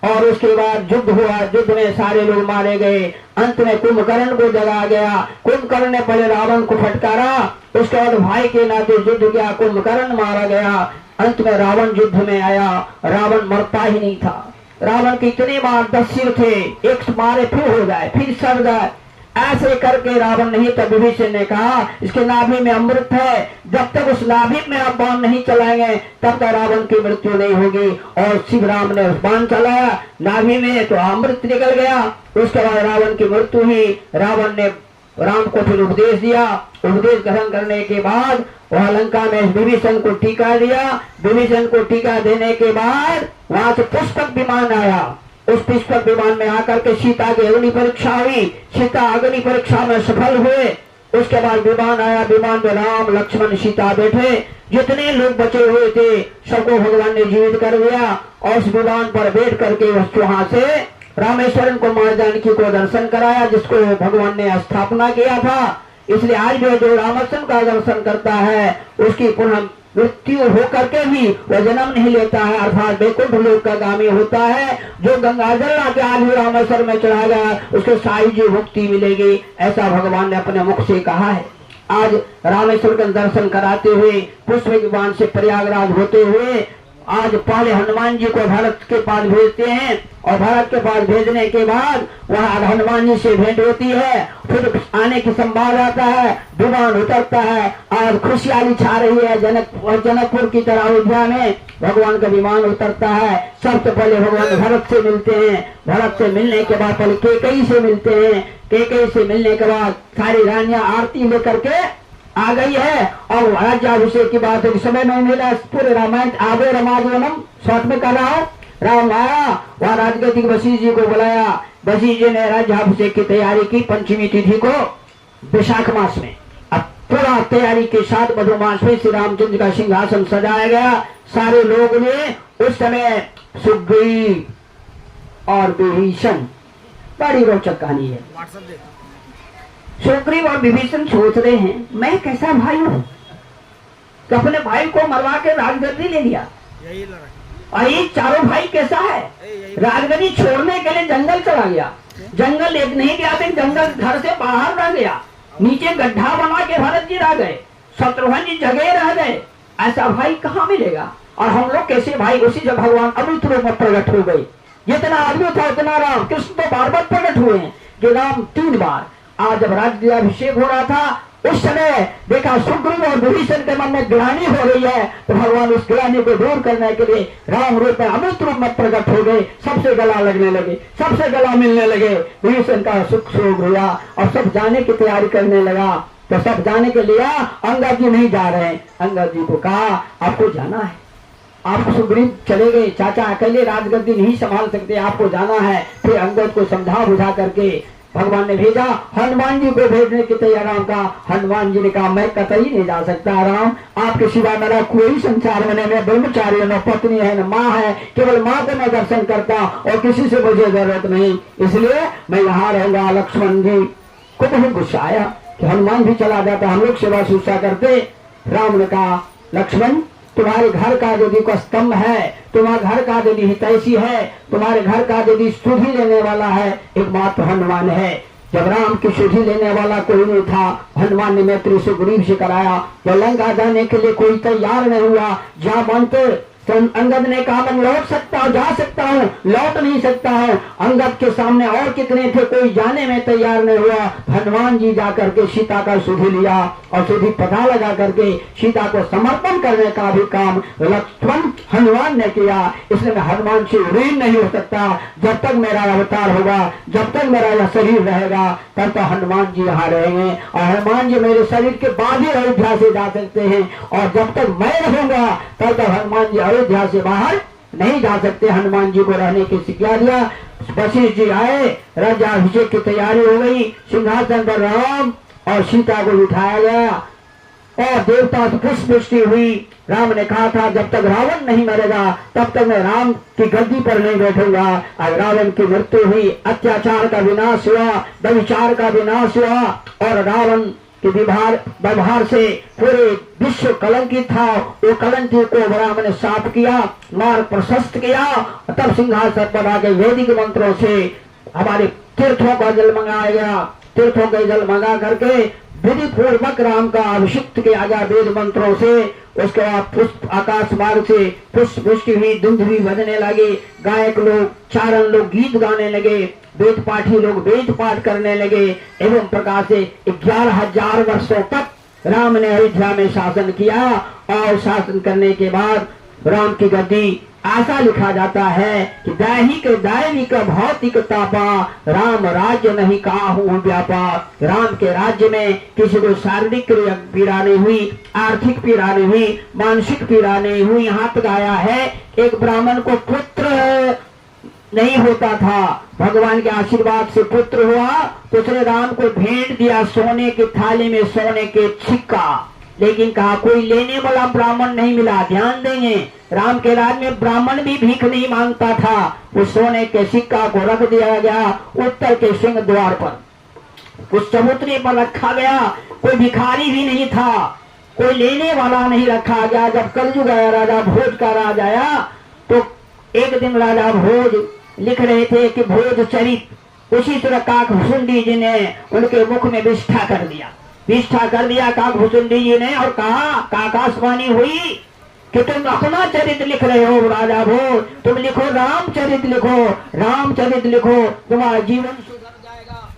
और उसके बाद युद्ध हुआ। युद्ध में सारे लोग मारे गए। अंत में कुंभकर्ण को जगा गया। कुंभकर्ण ने पहले रावण को फटकारा, उसके बाद भाई के नाते युद्ध किया, कुंभकर्ण मारा गया। अंत में रावण युद्ध में आया, रावण मरता ही नहीं था। रावण के इतने बार 10 सिर थे, एक मारे फिर हो जाए, फिर सड़ जाए, ऐसे करके रावण नहीं। तब विभीषण ने कहा इसके नाभि में अमृत है, जब तक उस नाभि में आप बाण नहीं चलाएंगे तब तक रावण की मृत्यु नहीं होगी। और शिव राम ने उस बाण चलाया नाभि में, तो अमृत निकल गया। उसके बाद रावण की मृत्यु हुई। रावण ने राम को फिर उपदेश दिया। उपदेश ग्रहण करने के बाद वह लंका में विभीषण को टीका दिया। विभीषण को टीका देने के बाद वहां से पुष्पक विमान आया। उस पुष्पक विमान में आकर के सीता की अग्नि परीक्षा हुई। सीता अग्नि परीक्षा में सफल हुए। उसके बाद विमान आया, विमान में राम लक्ष्मण सीता बैठे। जितने लोग बचे हुए थे सबको भगवान ने जीवित कर दिया और उस विमान पर बैठ करके वहां से रामेश्वरन को मां जानकी को दर्शन कराया, जिसको भगवान ने स्थापना किया था। इसलिए आज जो रामेश्वरन का दर्शन करता है उसकी पुनः मृत्यु होकर के भी वह जन्म नहीं लेता है, अर्थात वैकुंठ लोक का गामी होता है। जो गंगाजल लाके आज भी रामेश्वर में चढ़ाएगा उसको साई जी मुक्ति मिलेगी, ऐसा भगवान ने अपने मुख से कहा है। आज रामेश्वर का दर्शन कराते हुए पुष्प विमान से प्रयागराज होते हुए आज पहले हनुमान जी को भरत के पास भेजते हैं और भरत के पास भेजने के बाद वहाँ हनुमान जी से भेंट होती है। फिर आने की संभावना आता है, विमान उतरता है। आज खुशहाली छा रही है जनकपुर की तरह अयोध्या में भगवान का विमान उतरता है। सबसे पहले भगवान भरत से मिलते हैं। भरत से मिलने के बाद पहले कैकेयी से मिलते हैं। कैकेयी से मिलने के बाद सारी रानियां आरती लेकर के आ गई है और राज्याभिषेक की बात है। समय में मेरा पूरे रामायण आगे रामायणम शॉर्ट में कर रहा हूँ। राम आया, वहाँ राजगद्दी वशिष्ठ जी को बुलाया। वशिष्ठ जी ने राज्याभिषेक की तैयारी की। पंचमी तिथि को वैशाख मास में अब पूरा तैयारी के साथ मधु मास में श्री रामचंद्र का सिंहासन सजाया गया। सारे लोग ने उस समय सुग्रीव और विभीषण, बड़ी रोचक कहानी है। सुग्रीव और विभीषण सोच रहे हैं मैं कैसा भाई हूँ तो अपने भाई को मरवा के राजगद्दी ले लिया। और ये चारों भाई कैसा है, राजगद्दी छोड़ने के लिए जंगल चला गया। जंगल एक नहीं गया था, जंगल घर से बाहर रह गया। नीचे गड्ढा बना के भरत जी रह गए, शत्रुघ्न जी जगह रह गए। ऐसा भाई कहाँ मिलेगा। और हम लोग कैसे भाई, उसी जब भगवान अमृत रूप में प्रकट हो गए। जितना आदमी था उतना राम, कृष्ण तो बार बार प्रकट हुए हैं, जो राम 3 बार। आज जब राज्याभिषेक हो रहा था उस समय देखा सुग्रीव और विभीषण के मन में ग्लानि हो रही है, तो भगवान उस ग्लानि को दूर करने के लिए राम रूप में अमृत रूप में प्रकट हो गए। सबसे गला लगने लगे, सबसे गला मिलने लगे। विभीषण का सुख शोक हुआ और सब जाने की तैयारी करने लगा। तो सब जाने के लिए अंगद जी नहीं जा रहे। अंगद जी को कहा आपको जाना है। आप सुग्रीव चले गए, चाचा अकेले राजगद्दी नहीं संभाल सकते, आपको जाना है। फिर अंगद को समझा बुझा करके भगवान ने भेजा। हनुमान जी को भेजने की तैयार राम का। हनुमान जी ने कहा मैं कतई नहीं जा सकता राम, आपके सिवा मेरा कोई संसार में नहीं, मैं ब्रह्मचारी न पत्नी है न माँ है, केवल माँ को मैं दर्शन करता और किसी से मुझे जरूरत नहीं, इसलिए मैं यहाँ रहूंगा। लक्ष्मण जी को बहुत गुस्सा आया कि हनुमान भी चला जाता, हम लोग सेवा शुश्रूषा करते। राम ने कहा लक्ष्मण तुम्हारे घर का यदि कोई स्तंभ है, तुम्हारे घर का यदि हितैषी है, तुम्हारे घर का यदि सुधि लेने वाला है, एकमात्र हनुमान है। जब राम की सुधि लेने वाला कोई नहीं था, हनुमान ने मैत्री सुग्रीव से कराया। तो लंका जाने के लिए कोई तैयार नहीं हुआ। जहाँ मानते तो अंगद ने कहा मैं लौट सकता हूँ, जा सकता हूँ, लौट नहीं सकता हूँ। अंगद के सामने और कितने थे, कोई जाने में तैयार नहीं हुआ। हनुमान जी जा करके सीता का सुधि लिया और सुधि पता लगा करके सीता को समर्पण करने का भी काम लक्ष्मण हनुमान ने किया। इसलिए मैं हनुमान से ऋण नहीं हो सकता। जब तक मेरा अवतार होगा, जब तक मेरा यह शरीर रहेगा, तब तक हनुमान जी यहाँ रहेंगे। और हनुमान जी मेरे शरीर के बाद ही अयोध्या से जा सकते हैं, और जब तक मैं रहूंगा तब तक हनुमान जी अयोध्या से बाहर नहीं जा सकते। हनुमान जी को रहने की शिक्षा दिया। वशिष्ठ जी आए, राज्याभिषेक की तैयारी हो गई। सिंहासन पर राम और सीता को बिठाया गया और देवता से पुष्प वृष्टि हुई। राम ने कहा था जब तक रावण नहीं मरेगा तब तक मैं राम की गद्दी पर नहीं बैठूंगा। आज रावण की मृत्यु हुई, अत्याचार का विनाश हुआ, व्यभिचार का विनाश हुआ और रावण के व्यवहार से पूरे विश्व कलंकित था। वो कलंकी को राम ने साफ किया, मार्ग प्रशस्त किया। तब सिंहासन पर आके वैदिक मंत्रों से हमारे तीर्थों का जल मंगाया गया। तीर्थों का जल मंगा करके विधि पूर्वक राम का अभिषिक्त किया गया वेद मंत्रों से। उसके बाद पुष्प आकाश मार्ग से पुष्प वृष्टि हुई, धुंध भी बजने लगी। गायक लोग, चारण लोग गीत गाने लगे, वेद पाठी लोग वेद पाठ करने लगे। एवं प्रकार से 11,000 वर्षों तक राम ने अयोध्या में शासन किया। और शासन करने के बाद राम की गद्दी, ऐसा लिखा जाता है कि दैहिक दैविक भौतिक तापा, राम राज्य नहीं काहू व्यापा। राम के राज्य में किसी को शारीरिक पीड़ा नहीं हुई, आर्थिक पीड़ा नहीं हुई, मानसिक पीड़ा नहीं हुई। यहाँ तक आया है एक ब्राह्मण को पुत्र नहीं होता था, भगवान के आशीर्वाद से पुत्र हुआ तो उसने राम को भेंट दिया सोने की थाली में सोने के सिक्का। लेकिन कहा कोई लेने वाला ब्राह्मण नहीं मिला। ध्यान देंगे, राम के राज में ब्राह्मण भी भीख नहीं मांगता था। उस सोने के सिक्का को रख दिया गया उत्तर के सिंह द्वार पर, उस चबूतरे पर रखा गया। कोई भिखारी भी नहीं था, कोई लेने वाला नहीं रखा गया। जब कलयुग आया, राजा भोज का राज आया, तो एक दिन राजा भोज लिख रहे थे कि भोज चरित। उसी तरह काकभूषुंडी जी ने उनके मुख में विष्ठा कर दिया, विष्ठा कर दिया काकभूषुंडी जी ने, और कहा काकाशवाणी हुई कि तुम अपना चरित्र लिख रहे हो राजा भोज, तुम लिखो रामचरित लिखो, रामचरित लिखो, तुम्हारा जीवन सुधर जाएगा।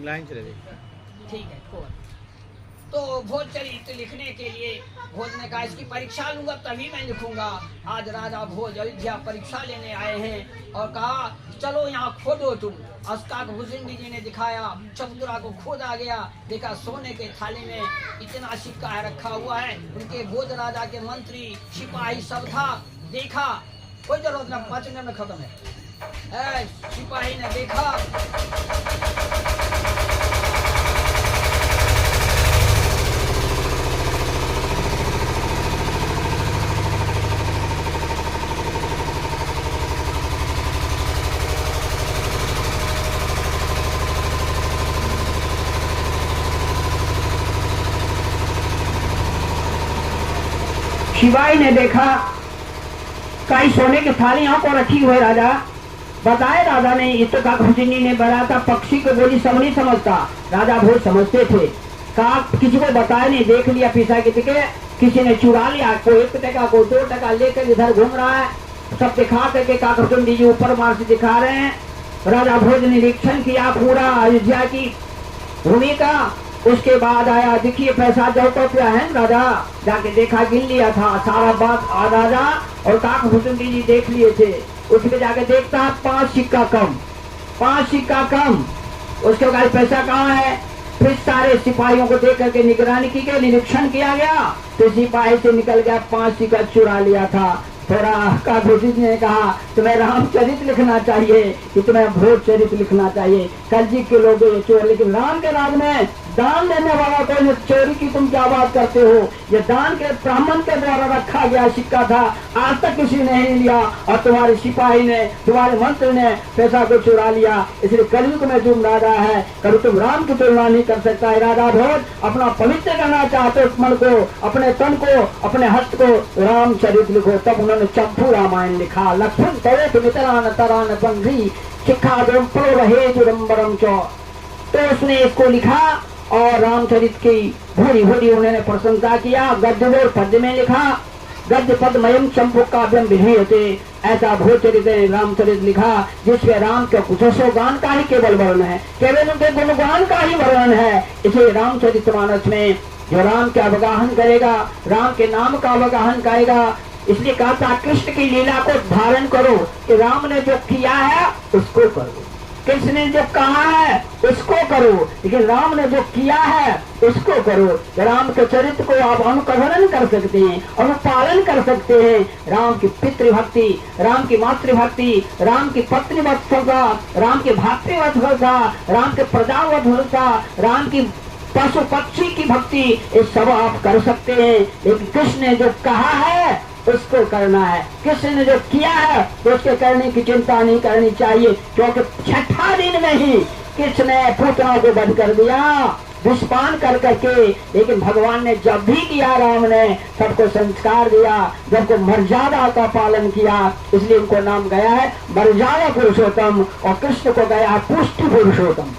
लाइन चलेगी। ठीक है, तो भोज चरित्र लिखने के लिए भोज ने कहा इसकी परीक्षा लूंगा तभी मैं लिखूंगा। आज राजा भोज अयोध्या परीक्षा लेने आए हैं और कहा चलो यहाँ खोदो तुम। काकभूषुंडी जी ने दिखाया, चबूतरा को खोदा गया, देखा सोने के थाली में इतना सिक्का रखा हुआ है। उनके भोज राजा के मंत्री सिपाही सब था, देखा कोई जरूरत ना, 5 मिनट में खत्म है। सिपाही ने देखा, शिवाई ने देखा कई सोने की थाली यहाँ को रखी हुई। राजा बताए, राजा ने ये तो काकभूषुंडी ने बताया था, पक्षी को बोली सब नहीं समझता, राजा भोज समझते थे। काक किसी को बताया नहीं, देख लिया पीछा किसी ने चुरा लिया, कोई 1 टका को 2 टका लेकर इधर घूम रहा है। सब दिखा करके काकभूषुंडी जी ऊपर मार से दिखा रहे हैं। राजा भोज ने निरीक्षण किया पूरा अयोध्या की भूमि का। उसके बाद आया, देखिए पैसा जो तो क्या है राजा, जाके देखा, गिन लिया था सारा बात। राजा और काकभूषुंडी जी देख लिए थे। उसके जाके देखता 5 सिक्का कम, 5 सिक्का कम। उसके बाद पैसा कहाँ है? फिर सारे सिपाहियों को देख करके निगरानी की गई, निरीक्षण किया गया, तो सिपाही से निकल गया 5 सिक्का चुरा लिया था। थोड़ा काकभूषुंडी ने कहा तुम्हें रामचरित लिखना चाहिए कि तुम्हें भोज चरित लिखना चाहिए। कल जी के लोग ये चोर, लेकिन राम के राज में दान देने वाला कोई नहीं, चोरी की तुम क्या बात करते हो? ये दान के ब्राह्मण के द्वारा रखा गया सिक्का था, आज तक किसी ने नहीं लिया, और तुम्हारे सिपाही ने, तुम्हारे मंत्री ने पैसा को चुरा लिया। इसलिए कलयुग में तुम राजा है, कभी तुम राम की तुलना नहीं कर सकता। इरादा भोज अपना पवित्र करना चाहते हो मन को, अपने तन को, अपने हस्त को, रामचरित लिखो। तब उन्होंने चंपू रामायण लिखा। लक्ष्मण तवे मितरान तरान बंधी शिखा हेतुरम्बरम चौ, तो उसने इसको लिखा और रामचरित की भूरी भूरी उन्होंने प्रशंसा किया। गद्य और पद्य में लिखा, गद्य पद्मयम चंपू काव्यम विधीयते, ऐसा भूचरित रामचरित लिखा जिसमें राम के कुछ गान का ही केवल वर्णन है, केवल उनके गुणगान का ही वर्णन है। इसे रामचरितमानस में जो राम के अवगाहन करेगा, राम के नाम का अवगाहन करेगा, इसलिए कहा था कृष्ण की लीला को धारण करो, कि राम ने जो किया है उसको करो, कृष्ण ने जो कहा है उसको करो, लेकिन राम ने जो किया है उसको करो। राम के चरित्र को आप अनुकरण कर सकते हैं, अनुपालन कर सकते हैं। राम की पितृभक्ति, राम की मातृभक्ति, राम की पत्नीवत्सलता, राम की भातृवत्सलता, राम के प्रजावत्सलता, राम की पशु पक्षी की भक्ति, ये सब आप कर सकते हैं। लेकिन कृष्ण ने जो कहा है उसको करना है, कृष्ण ने जो किया है तो उसके करने की चिंता नहीं करनी चाहिए, क्योंकि छठा दिन में ही कृष्ण ने पूतना को वध कर दिया विषपान कर करके। लेकिन भगवान ने जब भी किया, राम ने सबको संस्कार दिया, सबको मर्यादा का पालन किया, इसलिए उनको नाम गया है मर्यादा पुरुषोत्तम, और कृष्ण को गया पुष्टि पुरुषोत्तम।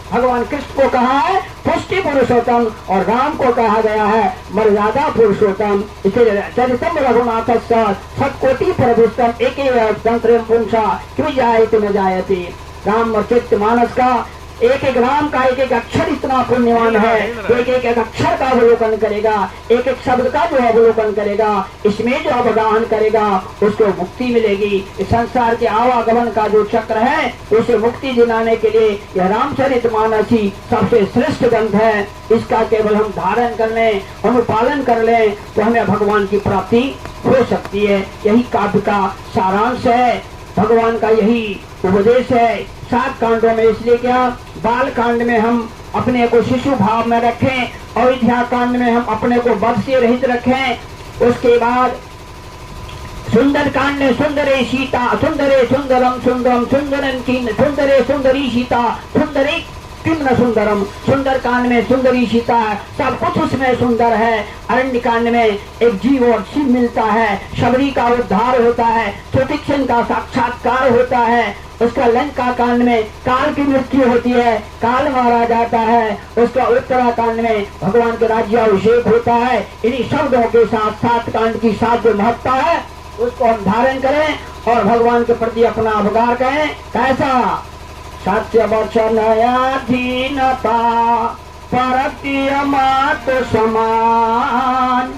भगवान कृष्ण को कहा है पुष्टि पुरुषोत्तम और राम को कहा गया है मर्यादा पुरुषोत्तम। इसलिए चरितम रघुनाथ सत्कोटि प्रभुस्तम एक तंत्र पुंसा क्यों जाए तुम जायते। राम चित्त मानस का एक एक राम का एक एक अक्षर इतना पुण्यवान है, एक एक अक्षर का अवलोकन करेगा, एक एक शब्द का जो अवलोकन करेगा, इसमें जो अवगाहन करेगा उसको मुक्ति मिलेगी। इस संसार के आवागमन का जो चक्र है उसे मुक्ति दिलाने के लिए यह रामचरितमानस ही सबसे श्रेष्ठ ग्रंथ है। इसका केवल हम धारण कर लें, अनुपालन कर लें तो हमें भगवान की प्राप्ति हो सकती है। यही काव्य का सारांश है, भगवान का यही उपदेश है 7 कांडों में। इसलिए क्या, बाल कांड में हम अपने को शिशु भाव में रखें, अयोध्या कांड में हम अपने को वध से रहित रखें। उसके बाद सुंदर कांड में सुंदरे सीता सुंदरे सुंदरम सुंदरम सुंदरन की सुंदरे सुंदरी सीता सुंदरी किम सुंदरम। सुंदर कांड में सुंदरी सीता है, सब कुछ उसमें सुंदर है। अरण्य कांड में एक जीव और शिव मिलता है, शबरी का उद्धार होता है, सुतीक्षण का साक्षात्कार होता है। उसका लंका कांड में काल की मृत्यु होती है, काल मारा जाता है। उसका उत्तराकांड में भगवान का राज्याभिषेक होता है। इन्हीं शब्दों के साथ 7 कांड की 7 जो महत्ता है उसको हम धारण करें और भगवान के प्रति अपना अवगाह करें। कैसा सत्य वचनयाधीनता परक्तिय मात समान,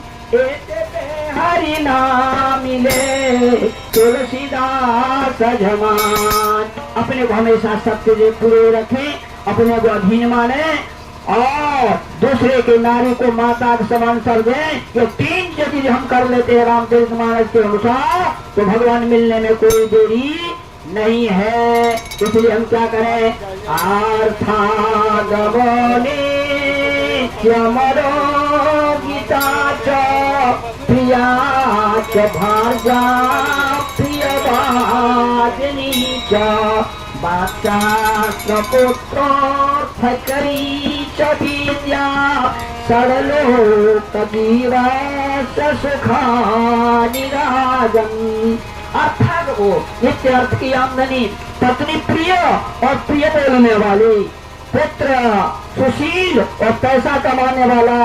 हरि नाम मिले तुलसीदास जमान। अपने को हमेशा सत्य से पूरे रखें, अपने को अधीन माने और दूसरे के नारी को माता के समान कर दें। ये 3 चीज हम कर लेते हैं रामचरितमानस के अनुसार तो भगवान मिलने में कोई देरी नहीं है। इसलिए हम क्या करें, आर्था गमने चमरो गीता च प्रिया च भार्या प्रियवादिनी च बाचा पुत्रोऽर्थ करी च विद्या सरलोक जीवस सुखानि राजन्। अर्थात वो नित्य अर्थ की आमदनी, पत्नी प्रिय और प्रिय बोलने वाली, पुत्र सुशील और पैसा कमाने वाला,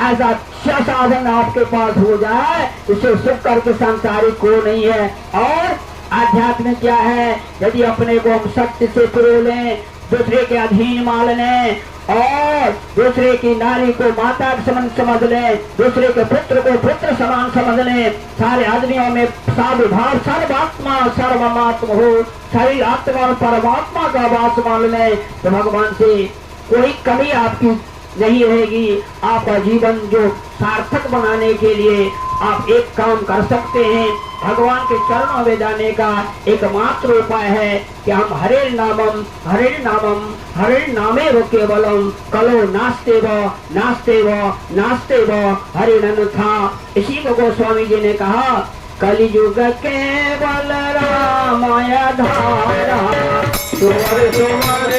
ऐसा अच्छा साधन आपके पास हो जाए इसे सुख करके सांसारिक को नहीं है। और आध्यात्म क्या है, यदि अपने को हम सत्य से पुरो लें, दूसरे के अधीन मान लें और दूसरे की नारी को माता के समान समझ लें, दूसरे के पुत्र को पुत्र समान समझ लें, सारे आदमियों में साधुभाव सर्वात्मा सर्वमात्म हो, सारी आत्मा और परमात्मा का वास मान लें तो भगवान से कोई कमी आपकी नहीं रहेगी। आपका जीवन जो सार्थक बनाने के लिए आप एक काम कर सकते हैं, भगवान के चरणों में जाने का एकमात्र उपाय है कि हम हरे नामम हरे नामे व केवलम कलो नास्ते व हरे नन्था। इसी को गोस्वामी जी ने कहा, कलियुग केवल रामाय धारा सुवर सुवर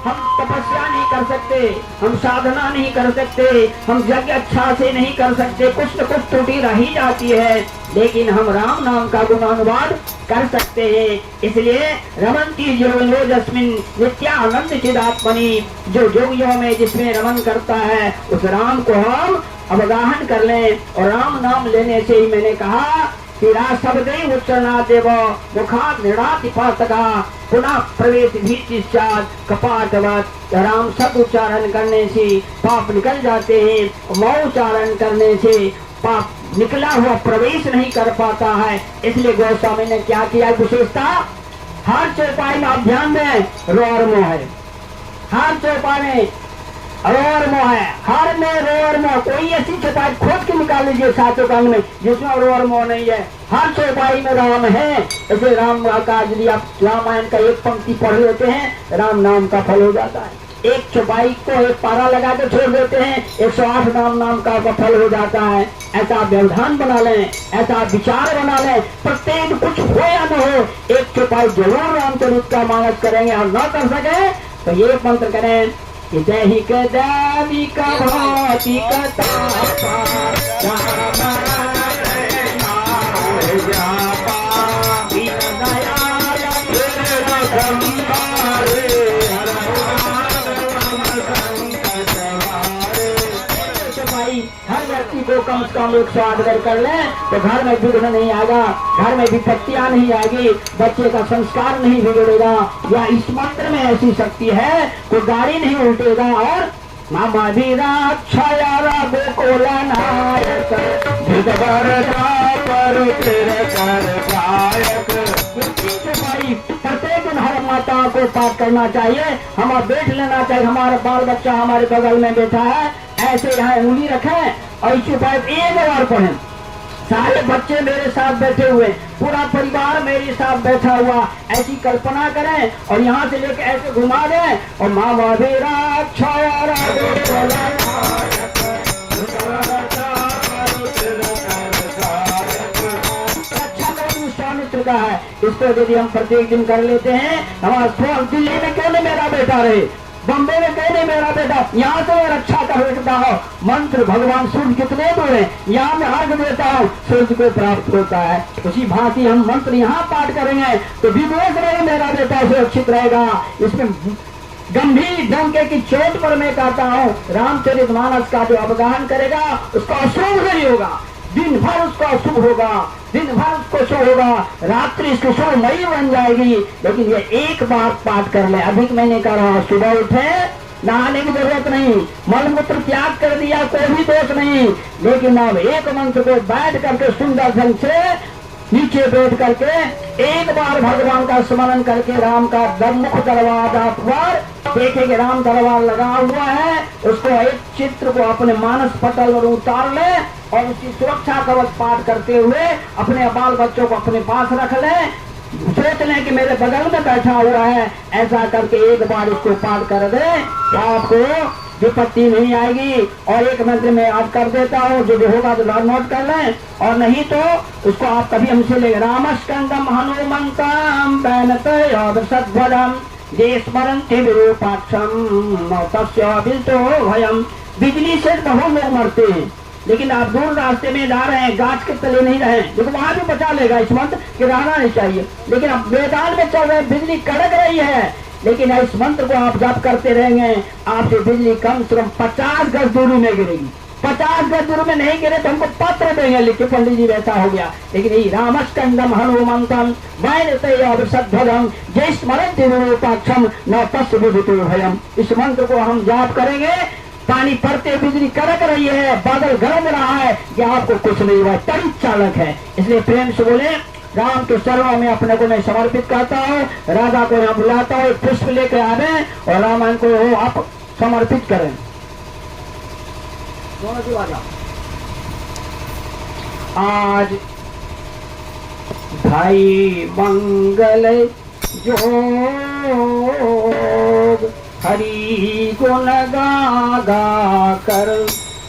हम तपस्या नहीं कर सकते, हम साधना नहीं कर सकते, हम यज्ञ अच्छा से नहीं कर सकते, कुछ न कुछ त्रुटि रह ही जाती है, लेकिन हम राम नाम का गुणानुवाद कर सकते हैं। इसलिए रमन्ति योगिनो जस्मिन नित्यानंद चिदात्मनि, जो योगियों में जिसमें रमन करता है उस राम को हम अवगाहन कर लें। और राम नाम लेने से ही मैंने कहा कि शब्देव उच्चारणादेव मुखात् निराति पातका पुनः प्रवेश भी कपाटवत। राम शब्द उच्चारण करने से पाप निकल जाते हैं, मौ उच्चारण करने से पाप निकला हुआ प्रवेश नहीं कर पाता है। इसलिए गोस्वामी ने क्या किया, विशेषता हर चौपाई में आप ध्यान दें, रो और मोह है, हर चौपाई में रो और मोह है, हर में रो और मोह। कोई ऐसी चौपाई खोज के निकाल लीजिए सातों कांड में जिसमें रो और मोह नहीं है, हर चौपाई में राम है। ऐसे राम का यदि आप रामायण का एक पंक्ति पढ़ लेते हैं, राम नाम का फल हो जाता है। एक चौपाई को एक पारा लगा के छोड़ देते हैं, 108 नाम का फल हो जाता है। ऐसा व्यवधान बना लें, ऐसा विचार बना लें, प्रत्येक कुछ हो या न हो एक चौपाई जरूर रामचरित का मानस करेंगे। और न कर सके तो ये मंत्र करें कि दैहिक दैविक भौतिक हर व्यक्ति को कम से कम 108 अगर कर ले तो घर में विघ्न नहीं आएगा, घर में विपत्तियां नहीं आएगी, बच्चे का संस्कार नहीं बिगड़ेगा। या इस मंत्र में ऐसी शक्ति है कोई गाड़ी नहीं उल्टेगा। और मामा प्रत्येक दिन हर माता को पाठ करना चाहिए, हमारा बैठ लेना चाहिए, हमारा बाल बच्चा हमारे बगल में बैठा है, ऐसे यहाँ उंगली रखें और इस उपाय एक बार पढ़ें। सारे बच्चे मेरे साथ बैठे हुए, पूरा परिवार मेरे साथ बैठा हुआ, ऐसी कल्पना करें और यहाँ से लेकर ऐसे घुमा दें और माँ का है। इसको यदि हम प्रत्येक दिन कर लेते हैं, हमारा दिल्ली में क्यों नहीं मेरा बेटा रहे, बम्बे में कहीं नहीं मेरा बेटा, यहाँ से रक्षा कर सकता हो। मंत्र भगवान सूर्य कितने दूर है, यहाँ में अर्घ देता हूँ, सूर्य को प्राप्त होता है। उसी भांति हम मंत्र यहाँ पाठ करेंगे तो विदेश में मेरा बेटा सुरक्षित रहेगा। इसमें गंभीर डंके की चोट पर मैं कहता हूँ, रामचरितमानस का जो अवगाहन करेगा उसका अशुभ नहीं होगा, दिन भर उसका शुभ होगा, दिन भर उसको शुभ होगा, रात्रि उसको शुभ नहीं बन जाएगी। लेकिन ये एक बार पाठ कर ले, अधिक मैंने कहा, सुबह उठे नहाने की जरूरत नहीं, मलमूत्र त्याग कर दिया कोई भी दोष नहीं, लेकिन अब एक मंत्र को बैठ करके सुंदर ढंग से नीचे बैठ करके एक बार भगवान का स्मरण करके राम का मुख दरवाजा पर देखेंगे, राम दरबार लगा हुआ है, उसको एक चित्र को अपने मानस पटल पर उतार ले और उसकी सुरक्षा कवच पाठ करते हुए अपने बाल बच्चों को अपने पास रख ले, सोच लें कि मेरे बगल में बैठा हुआ है। ऐसा करके एक बार उसको पाठ कर दे तो आपको विपत्ति नहीं आएगी। और एक मंत्र में याद कर देता हूँ, जो होगा तो नोट कर लें, और नहीं तो उसको आप कभी हमसे ले, रामस्कंदम हनुमंतम सद्भदम जे स्मरन्ति विरूपाक्षम तस्य बिल्तो भयम। बिजली से बहुत लोग मरते हैं, लेकिन आप दूर रास्ते में जा रहे हैं, गाछ के तले नहीं रहे, देखो वहां भी बचा लेगा इस मंत्र कि रहना नहीं चाहिए। लेकिन आप मैदान में चल रहे हैं, बिजली कड़क रही है, लेकिन इस मंत्र को आप जप करते रहेंगे, आपसे बिजली कम से कम 50 गज दूरी में गिरेगी। 50 गज दूरी में नहीं गिरे तो हमको पत्र देंगे लिख के, पंडित जी वैसा हो गया। लेकिन ये रामस्कंदम हनुमंतम सद्भदम जय स्मरन्ति विरूपाक्षम न तस्य विभूतो भयम। इस मंत्र को हम जाप करेंगे, पानी पड़ते बिजली कड़क रही है, बादल गरज रहा है, कि आपको कुछ नहीं हुआ, तड़ी चालक है। इसलिए प्रेम से बोले, राम के चरणों में अपने को मैं समर्पित करता हूँ, राजा को यहाँ बुलाता हूँ, पुष्प लेकर आवे और रामायण को आप समर्पित करें। दोनों जी आ जाओ। आज भाई मंगल जोग हरि गुण गा गा कर,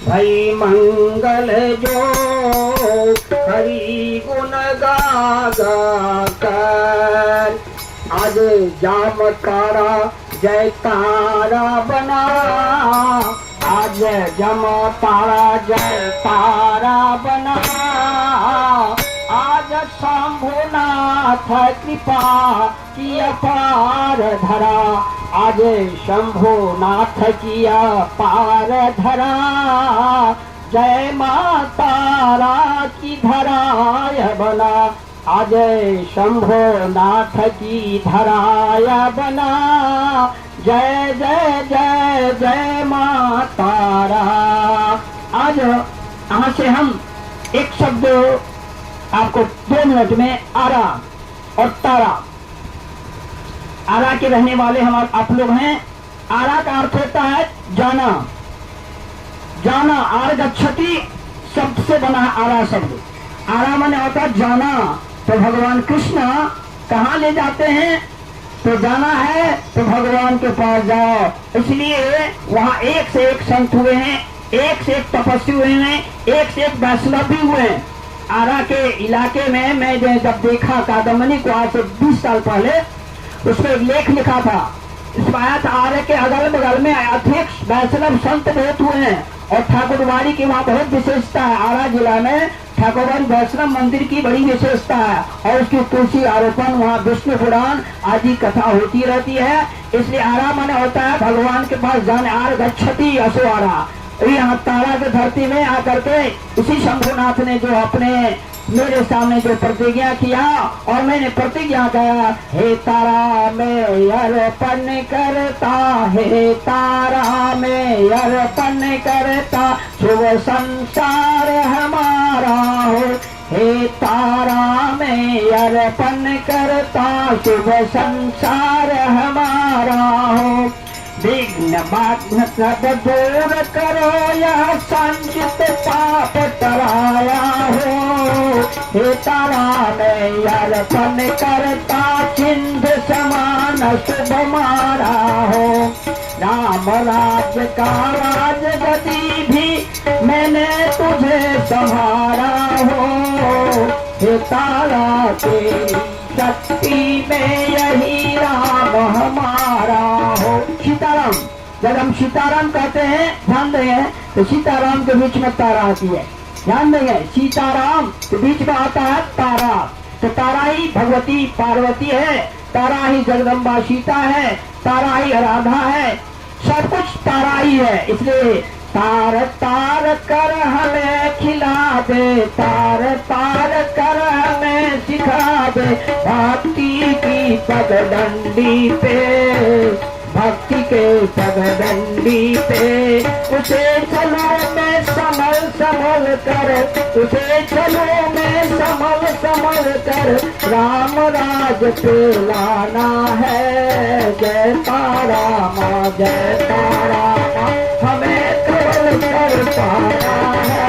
भाई मंगल जोग हरि गुण गा गा कर। आज जाम तारा जय तारा बना, आज जम तारा जय तारा बना। आज शंभुनाथ कृपा की अपार धरा, आज शंभुनाथ की अपार धरा। जय माँ तारा की धराय बना, आज शंभुनाथ की धराय बना। जय जय जय जय माँ तारा। आज यहाँ से हम एक शब्द आपको 2 मिनट में आरा और तारा, आरा के रहने वाले हम आप लोग हैं। आरा का अर्थ होता है जाना, जाना। आर गच्छति शब्द से बना है आरा शब्द। आरा माने होता है जाना। तो भगवान कृष्ण कहाँ ले जाते हैं? तो जाना है तो भगवान के पास जाओ। इसलिए वहाँ एक से एक संत हुए हैं, एक से एक तपस्वी हुए हैं, एक से एक वैष्णव भी हुए हैं। आरा के इलाके में मैं जब देखा कादम्बनी को आज से 20 साल पहले, उसमें एक लेख लिखा था। इसमें आया था आरा के अगल बगल में अधिक वैष्णव संत बहुत हुए हैं और ठाकुरवाड़ी की वहाँ बहुत विशेषता है। आरा जिला में ठाकुरवाड़ी वैष्णव मंदिर की बड़ी विशेषता है और उसकी तुलसी आरोपण, वहाँ विष्णु पुराण आदि कथा होती रहती है। इसलिए आरा माने होता है भगवान के पास जाने। आर गच्छति असो आरा। यहाँ तारा की धरती में आकर के इसी शंभुनाथ ने जो अपने मेरे सामने जो प्रतिज्ञा किया और मैंने प्रतिज्ञा किया, हे तारा मैं अर्पण करता, हे तारा मैं अर्पण करता, शुभ संसार हमारा हो। हे तारा मैं अर्पण करता, शुभ संसार हमारा हो। विघ्न बाध्य सब दूर करो, यह संचित पाप टराया हो। हे तारा मैं अर्पण करता, सिंध समान शुभ मारा हो। राम राज्य का राज गति भी मैंने तुझे संभारा हो। हे तारा तेरी शक्ति में यही राम हमारा हो। सीताराम, जब हम सीताराम कहते हैं ध्यान देंगे तो सीताराम के बीच में तारा आती है। ध्यान देंगे सीताराम के बीच में आता है तारा। तो तारा ही भगवती पार्वती है, तारा ही जगदम्बा सीता है, तारा ही राधा है, सब कुछ तारा ही है। इसलिए तार तार कर हमें खिला दे, तार तार कर हमें सिखा दे, भक्ति की पगडंडी पे, भक्ति के पगडंडी पे। उसे चलो मैं संभल संभल कर, उसे चलो मैं संभल संभल कर, राम राज पे लाना है। जय तारा माँ, जय तारा माँ, हमें कबल कर पाना है।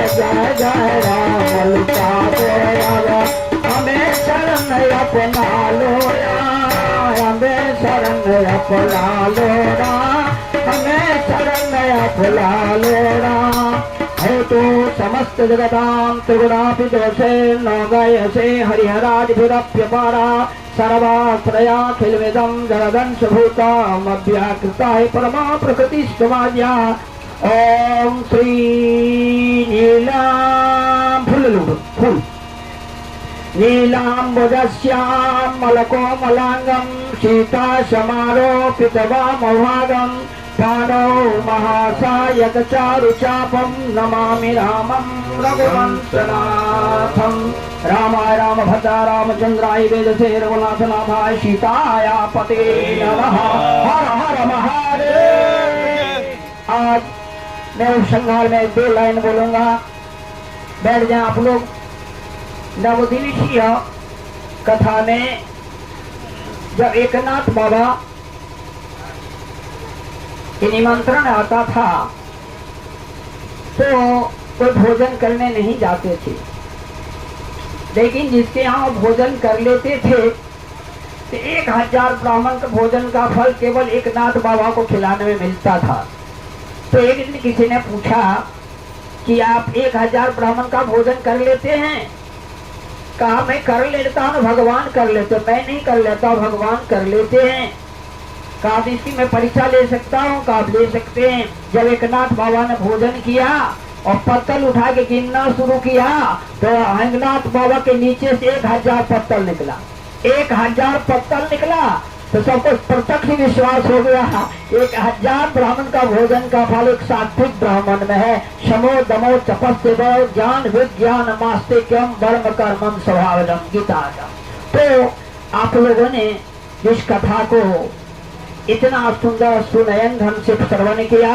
जय जय राम लुटा दे रामा, हमें शरण अपना लो, हमें शरण अपना लो, हमें शरण अपना लो। है तो समस्त जगतां त्रिगुणापि दोषे न गायसे हरिहरादिभिरप्यपारा, सर्वाश्रयाखिलमिदं जगदंशभूतमव्याकृताय परमा प्रकृतिस्तवाद्या। ओम श्री नीलां फूल नीलाम्बुजस्यां मलकोमलांगं सीता समारोपितवामभागं, कानो महासायक चारुचापं नमामि रामं रघुवंशनाथं। रामाय रामभद्राय रामचंद्राय वेदसे रघुनाथनाथाय सीताय पते नमः। हर हर महादेव। आज मैं उपसंहार में 2 लाइन बोलूंगा, बैठ जाए आप लोग। नवदिवसीय कथा में जब एकनाथ बाबा के निमंत्रण आता था तो कोई भोजन करने नहीं जाते थे, लेकिन जिसके यहाँ भोजन कर लेते थे तो 1000 ब्राह्मण का भोजन का फल केवल एक नाथ बाबा को खिलाने में मिलता था। तो एक दिन किसी ने पूछा कि आप 1000 ब्राह्मण का भोजन कर लेते हैं? कहा मैं कर लेता हूँ, भगवान कर लेते, मैं नहीं कर लेता, भगवान कर लेते हैं। कहा इसकी मैं परीक्षा ले सकता हूँ? कहा आप ले सकते हैं। जब एक नाथ बाबा ने भोजन किया और पत्तल उठा के गिनना शुरू किया तो अंगनाथ बाबा के नीचे से 1000 पत्तल निकला। 1000 पत्तल निकला तो सबको प्रत्यक्ष विश्वास हो गया 1000 ब्राह्मण का भोजन का फल एक सात्विक ब्राह्मण में है। शमो दमो तपस्या ज्ञान विज्ञान मास्तिक्यम वर्म कर्मम स्वभावम गीता। तो आप लोगों ने इस कथा को इतना सुंदर सुनयन ढंग से श्रवण किया।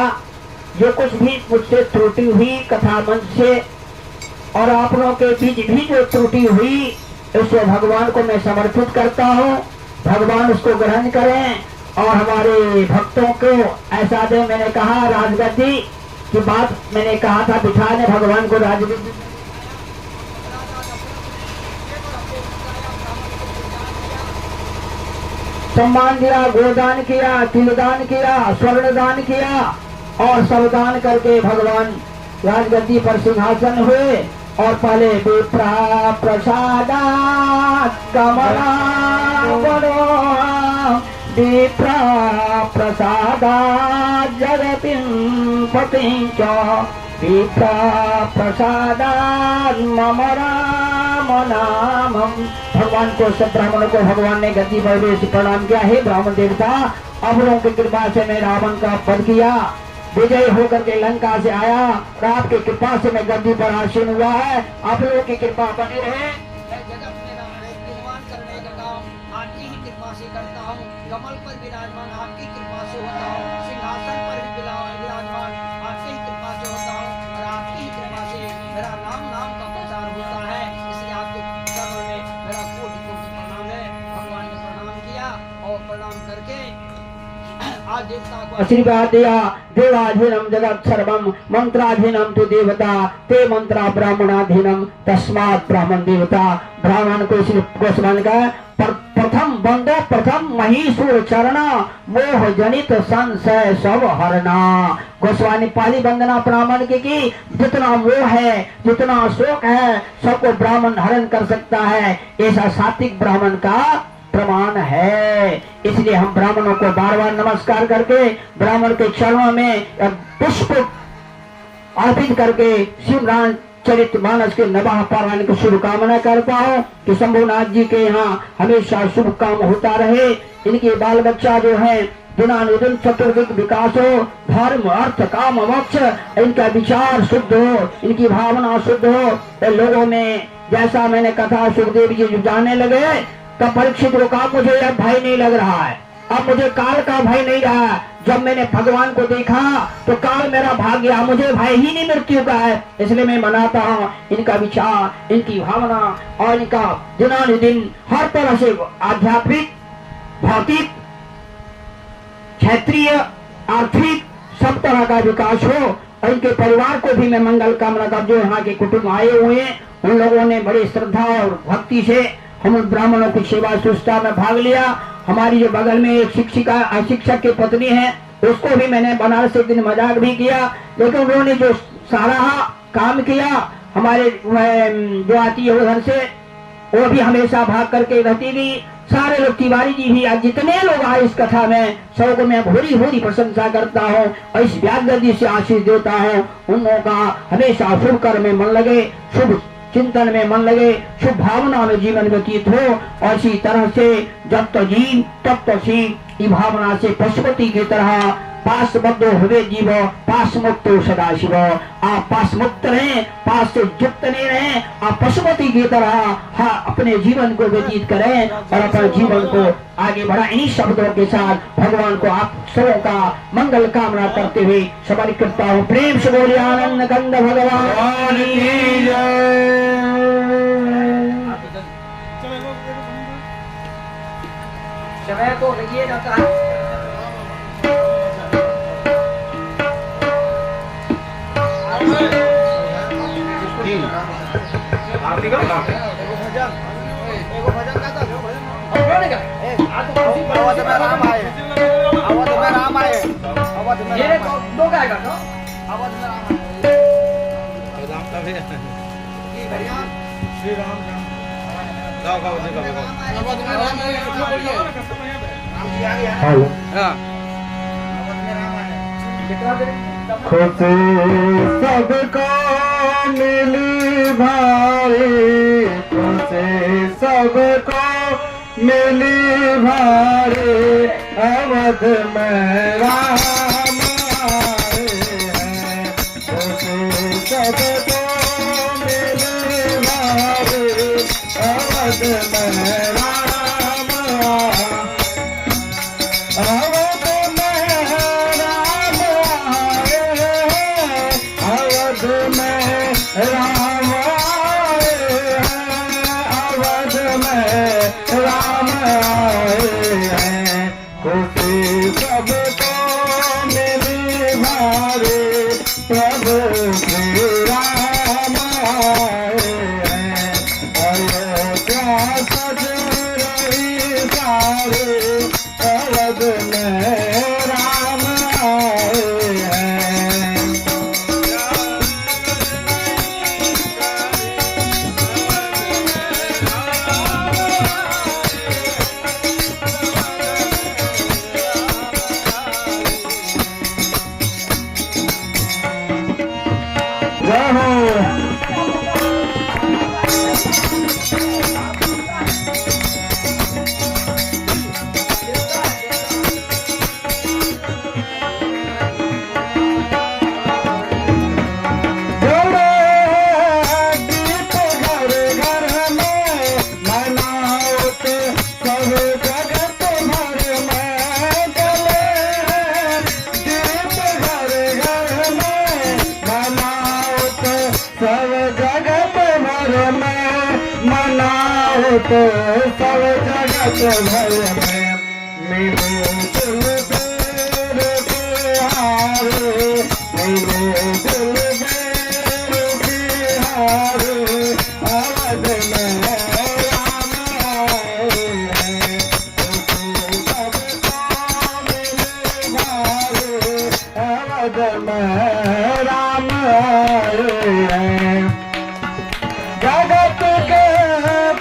जो कुछ भी मुझसे त्रुटि हुई कथा मंच से और आप लोगों के बीच भी जो त्रुटि हुई उससे भगवान को मैं समर्पित करता हूँ। भगवान उसको ग्रहण करें और हमारे भक्तों को ऐसा दे। मैंने कहा राजगद्दी की बात मैंने कहा था, बिठाने भगवान को राजगद्दी सम्मान दिया, गोदान किया, तिलदान किया, स्वर्णदान किया और सर्वदान करके भगवान राजगद्दी पर सिंहासन हुए। और पहले विप्रा प्रसादा कमला बनो विप्रा प्रसादा जगतिं पतिंच विप्रा प्रसादा मम राम नामम। भगवान को सब ब्राह्मणों को भगवान ने गद्दी पर प्रणाम किया। हे ब्राह्मण देवता, अब लोगों की कृपा से मैं रावण का वध किया, विजय होकर के लंका से आया और आपकी कृपा से मैं गद्दी पर आसीन हुआ है। आप लोगों की कृपा बनी रहे। मैं जगत में विराजमान करने का काम आपकी ही कृपा से करता हूँ। कमल पर विराजमान आपकी कृपा से होता हूँ, सिंहासन पर भी विराजमान आपकी ही कृपा से होता हूँ और आपकी ही कृपा से मेरा नाम का प्रचार होता है। इसलिए आपके चरणों में मेरा कोटि कोटि प्रणाम है। भगवान ने प्रणाम किया और प्रणाम करके आज देवता को आशीर्वाद दिया। देवाधीनम जगत सर्वम मंत्राधीनम तो देवता ते मंत्रा ब्राह्मणाधीनम तस्मात् ब्राह्मण देवता। ब्राह्मण को गोस्वामी का प्रथम बंदो प्रथम महीसुर चरणा मोह जनित संशय सब हरना। गोस्वामी पाली वंदना ब्राह्मण की जितना मोह है, जितना शोक है, सबको ब्राह्मण हरण कर सकता है। ऐसा सात्विक ब्राह्मण का प्रमाण है। इसलिए हम ब्राह्मणों को बार बार नमस्कार करके ब्राह्मण के चरणों में पुष्प अर्पित करके शिवराम चरित मानस के नवाह पारायण की शुभकामना करता हूँ कि शंभुनाथ जी के यहाँ हमेशा शुभ काम होता रहे। इनके बाल बच्चा जो है दिनानुदिन चतुर्विक विकास हो, धर्म अर्थ काम मोक्ष इनका विचार शुद्ध हो, इनकी भावना शुद्ध हो। तो लोगों में जैसा मैंने कथा सुखदेव जी जाने लगे तब परीक्षित को कहा मुझे अब भय नहीं लग रहा है, अब मुझे काल का भय नहीं रहा। जब मैंने भगवान को देखा तो काल मेरा भाग गया, मुझे भय ही नहीं मृत्यु का है। इसलिए मैं मनाता हूँ इनका विचार, इनकी भावना और इनका दिनानुदिन हर तरह से आध्यात्मिक, भौतिक, क्षेत्रीय, आर्थिक सब तरह का विकास हो। और इनके परिवार को भी मैं मंगल कामना कर। जो यहाँ के कुटुंब आए हुए हैं उन लोगों ने बड़ी श्रद्धा और भक्ति से हम ब्राह्मणों की सेवा सुष्टा में भाग लिया। हमारी जो बगल में एक शिक्षक की पत्नी है उसको भी मैंने बनारस एक दिन मजाक भी किया, लेकिन उन्होंने जो सारा काम किया हमारे जो आती है उधर से वो भी हमेशा भाग करके रहती थी। सारे लोग तिवारी जी भी आज जितने लोग आए इस कथा में सबको मैं भूरी भूरी प्रशंसा करता हूँ और इस व्यासगद्दी से आशीष देता हूँ। उन लोगों का हमेशा शुभ कर्म में मन लगे, शुभ चिंतन में मन लगे, शुभ भावना में जीवन व्यतीत हो। और इसी तरह से जब तो जीव तब तो सी भावना से पशुपति की तरह पाशबद्ध हुए जीव पाश मुक्त सदाशिव। आप पाश मुक्त रहें, पास से युक्त नहीं रहें, आप पशुपति की तरह अपने जीवन को व्यतीत करें और अपने जीवन को आगे बढ़ा। इन्हीं शब्दों के साथ भगवान को आप सबों का मंगल कामना करते हुए समर्पित करता हूँ। प्रेम से बोलिए आनंद कंद भगवान की जय। समय तो लगिए जाता है। आरती का एगो भजन गाता हो भजन आवाज में राम आए आवाज में राम आए आवाज में ये दो गाएगा तो आवाज में राम आए राम का भी जी भैया श्री राम गाओ गाओ जी गाओ आवाज में राम आए राम जी आ गया हेलो हां आवाज में राम आए कितना देर खुशी सबको मिली भाई खुशी सबको मिली भाई अवध में राम आए हैं खुशी सबको मिली भाई अवध में राम आए अवध में राम आए अवध में राम आए अवध में राम आए हैं खुशी सबको मिली भारी प्रभु श्री राम आए हैं अयोध्या सज रही सारे अवध में राम आए हैं जय हो दीप घर घर में मनाओत सब जगत भर में जले दीप घर घर में मनाओत सब जगत भर में मनाओत सब जगत भर में मिलो दिल बेर बिहारे मिलो दिल बेर बिहारे अवध में राम आए हैं खुशी सबको मिली भारी अवध में राम आए हैं जगत के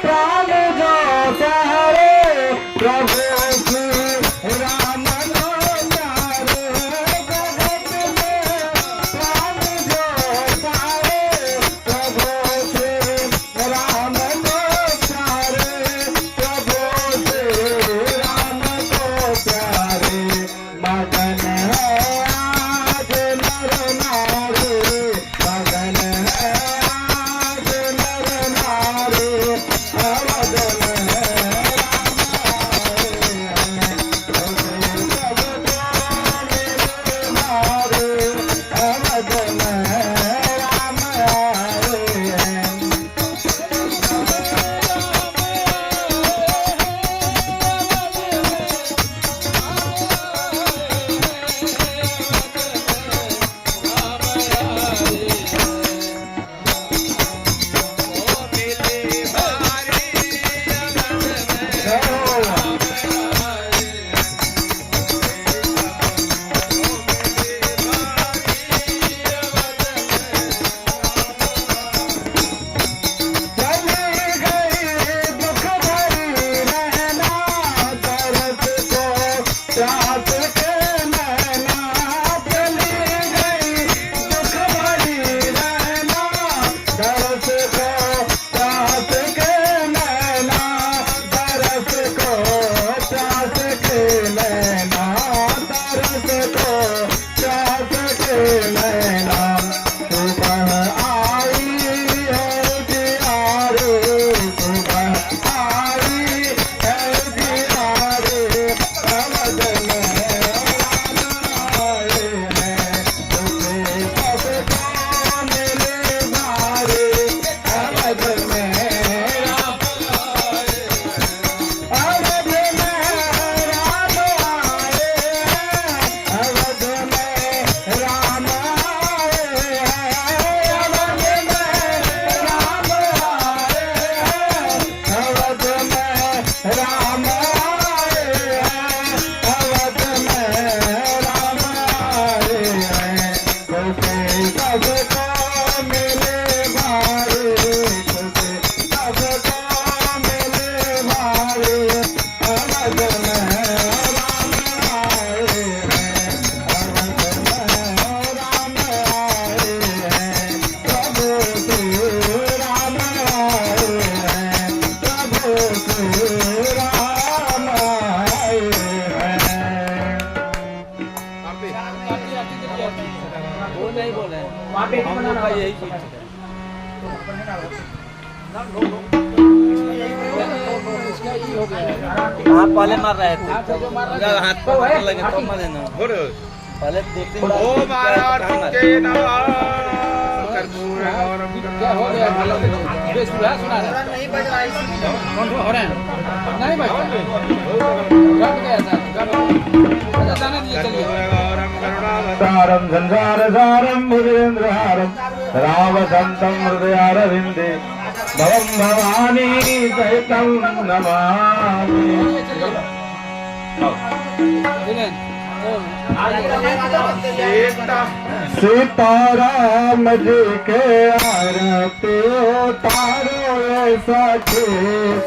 प्राण जो सारे प्रभु श्री राम लो प्यारे जगत के प्राण जो हाथ पहले मार रहे थे हाथ पर लगे तो मारे ना पहले देखते ओ महाराज के नमः कर्पूर गौरम क्या हो गया ये सुना रहा नहीं बज रहा है कौन हो रहा है नहीं बज रहा कट गया था जाने दिए चलिए सारं संसार सारं मुरेन्द्रहारं रावसन्तं हृदयारविन्दे भवं भवानी सहितं नमामि। सीताराम जी के आरती उतारो सखी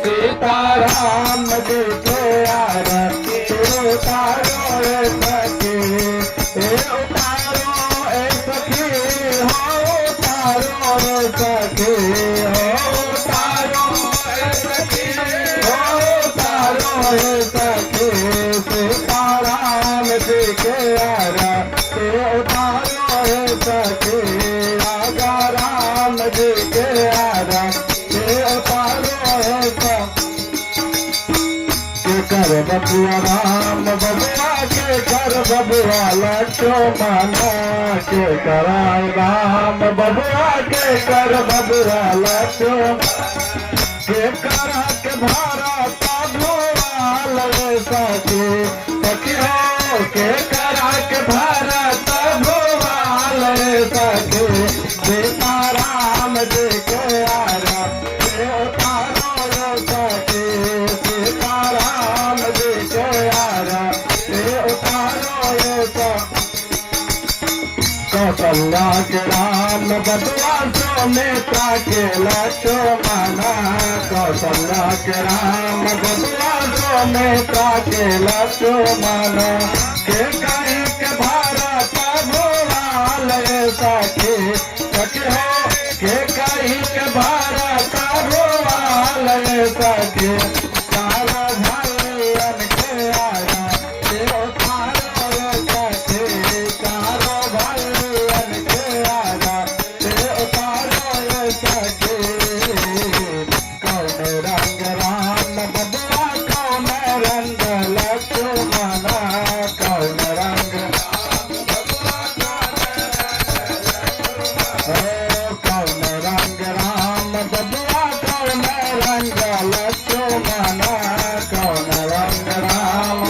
सीताराम जी के आरती उतारो सखी उतारो सखी हो उतारो सखी हो उतारो सखी हो उतारो सखी सीताराम जी के आरती उतारो सखी राजा राम जी के आरती उतारो के कर बबुआ राम बबुआ के कर बबुआ लक्ष्मण के कराय राम बबुआ के कर बबुआ लक्ष्मण के करा के भारत भुआल सखी सखी हो के करा के भारत भुआल सखी सीताराम जी के आरा के उतारो सखी सीताराम जी के आरा के उतारो कौशल्या के राम बबुआ सुमित्रा के लक्ष्मण कौशल्या के राम बबुआ सुमित्रा के लक्ष्मण के कहीं के भारत भुआल सखी सखी हो के कहीं के भारत भुआल सखी काला भैयन के आया के उतारो सखी काला भैयन के आया के उतारो सखी कौन रंग राम बबुआ कौन रंग लक्ष्मण कौन रंग कौन रंग राम बबुआ कौन रंग लक्ष्मण कौन रंग राम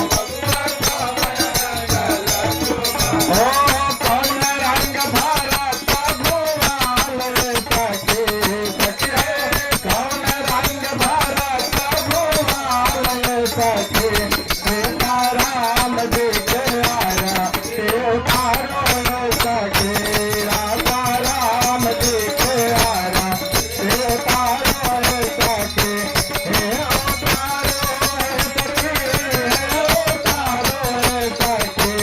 कौन रंग भारत भुआल सखी सखी कौन रंग भारत भुआल सखी सीताराम जी के आया के उतारो सखी राजा राम जी के आया के उतारो सखी उतारो सखी उतारो सखी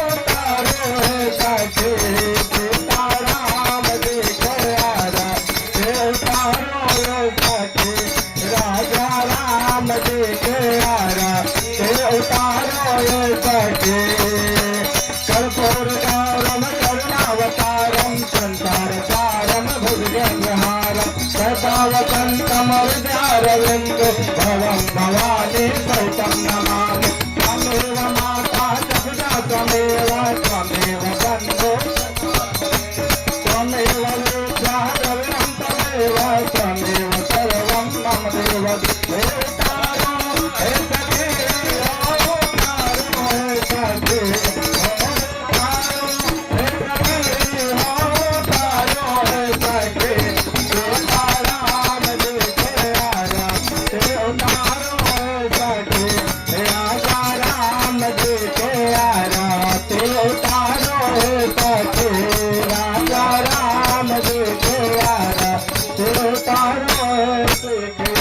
उतारो सखी सीताराम जी के आया के उतारो सखी राजा राम जी के आया के उतारो सखी कर्पूर गौरम करुणावतारम संसार सारम भुजगेन्द्रहारम सदा वसंतम हृदयारविंद भवं भवानी सहितं नमामि त्वमेव माता जगदा त्वमेव त्वमेव बन्धो त्वमेव विद्या द्रविणं त्वमेव त्वमेव सर्वं मम देव उतारो हे सखी उतारो हे सखी उतारो हे सखी उतारो हे सखी सीताराम जी के आया के उतारो हे सखी राजा राम जी के आया के उतारो हे सखी राजा राम जी के आया के उतारो हे सखी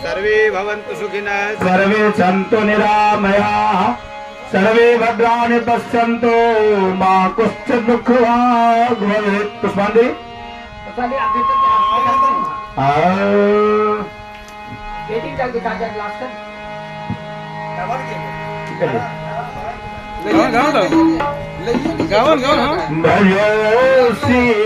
सर्वे भवन्तु सुखिनः सर्वे सन्तु निरामयाः सर्वे भद्राणि पश्यन्तु मा कश्चित् दुःखभाग् भवेत्। पुष्पांजलि वेटिंग कर दिखा जाए लास्ट गाँव गाँव गाँव भजो श्री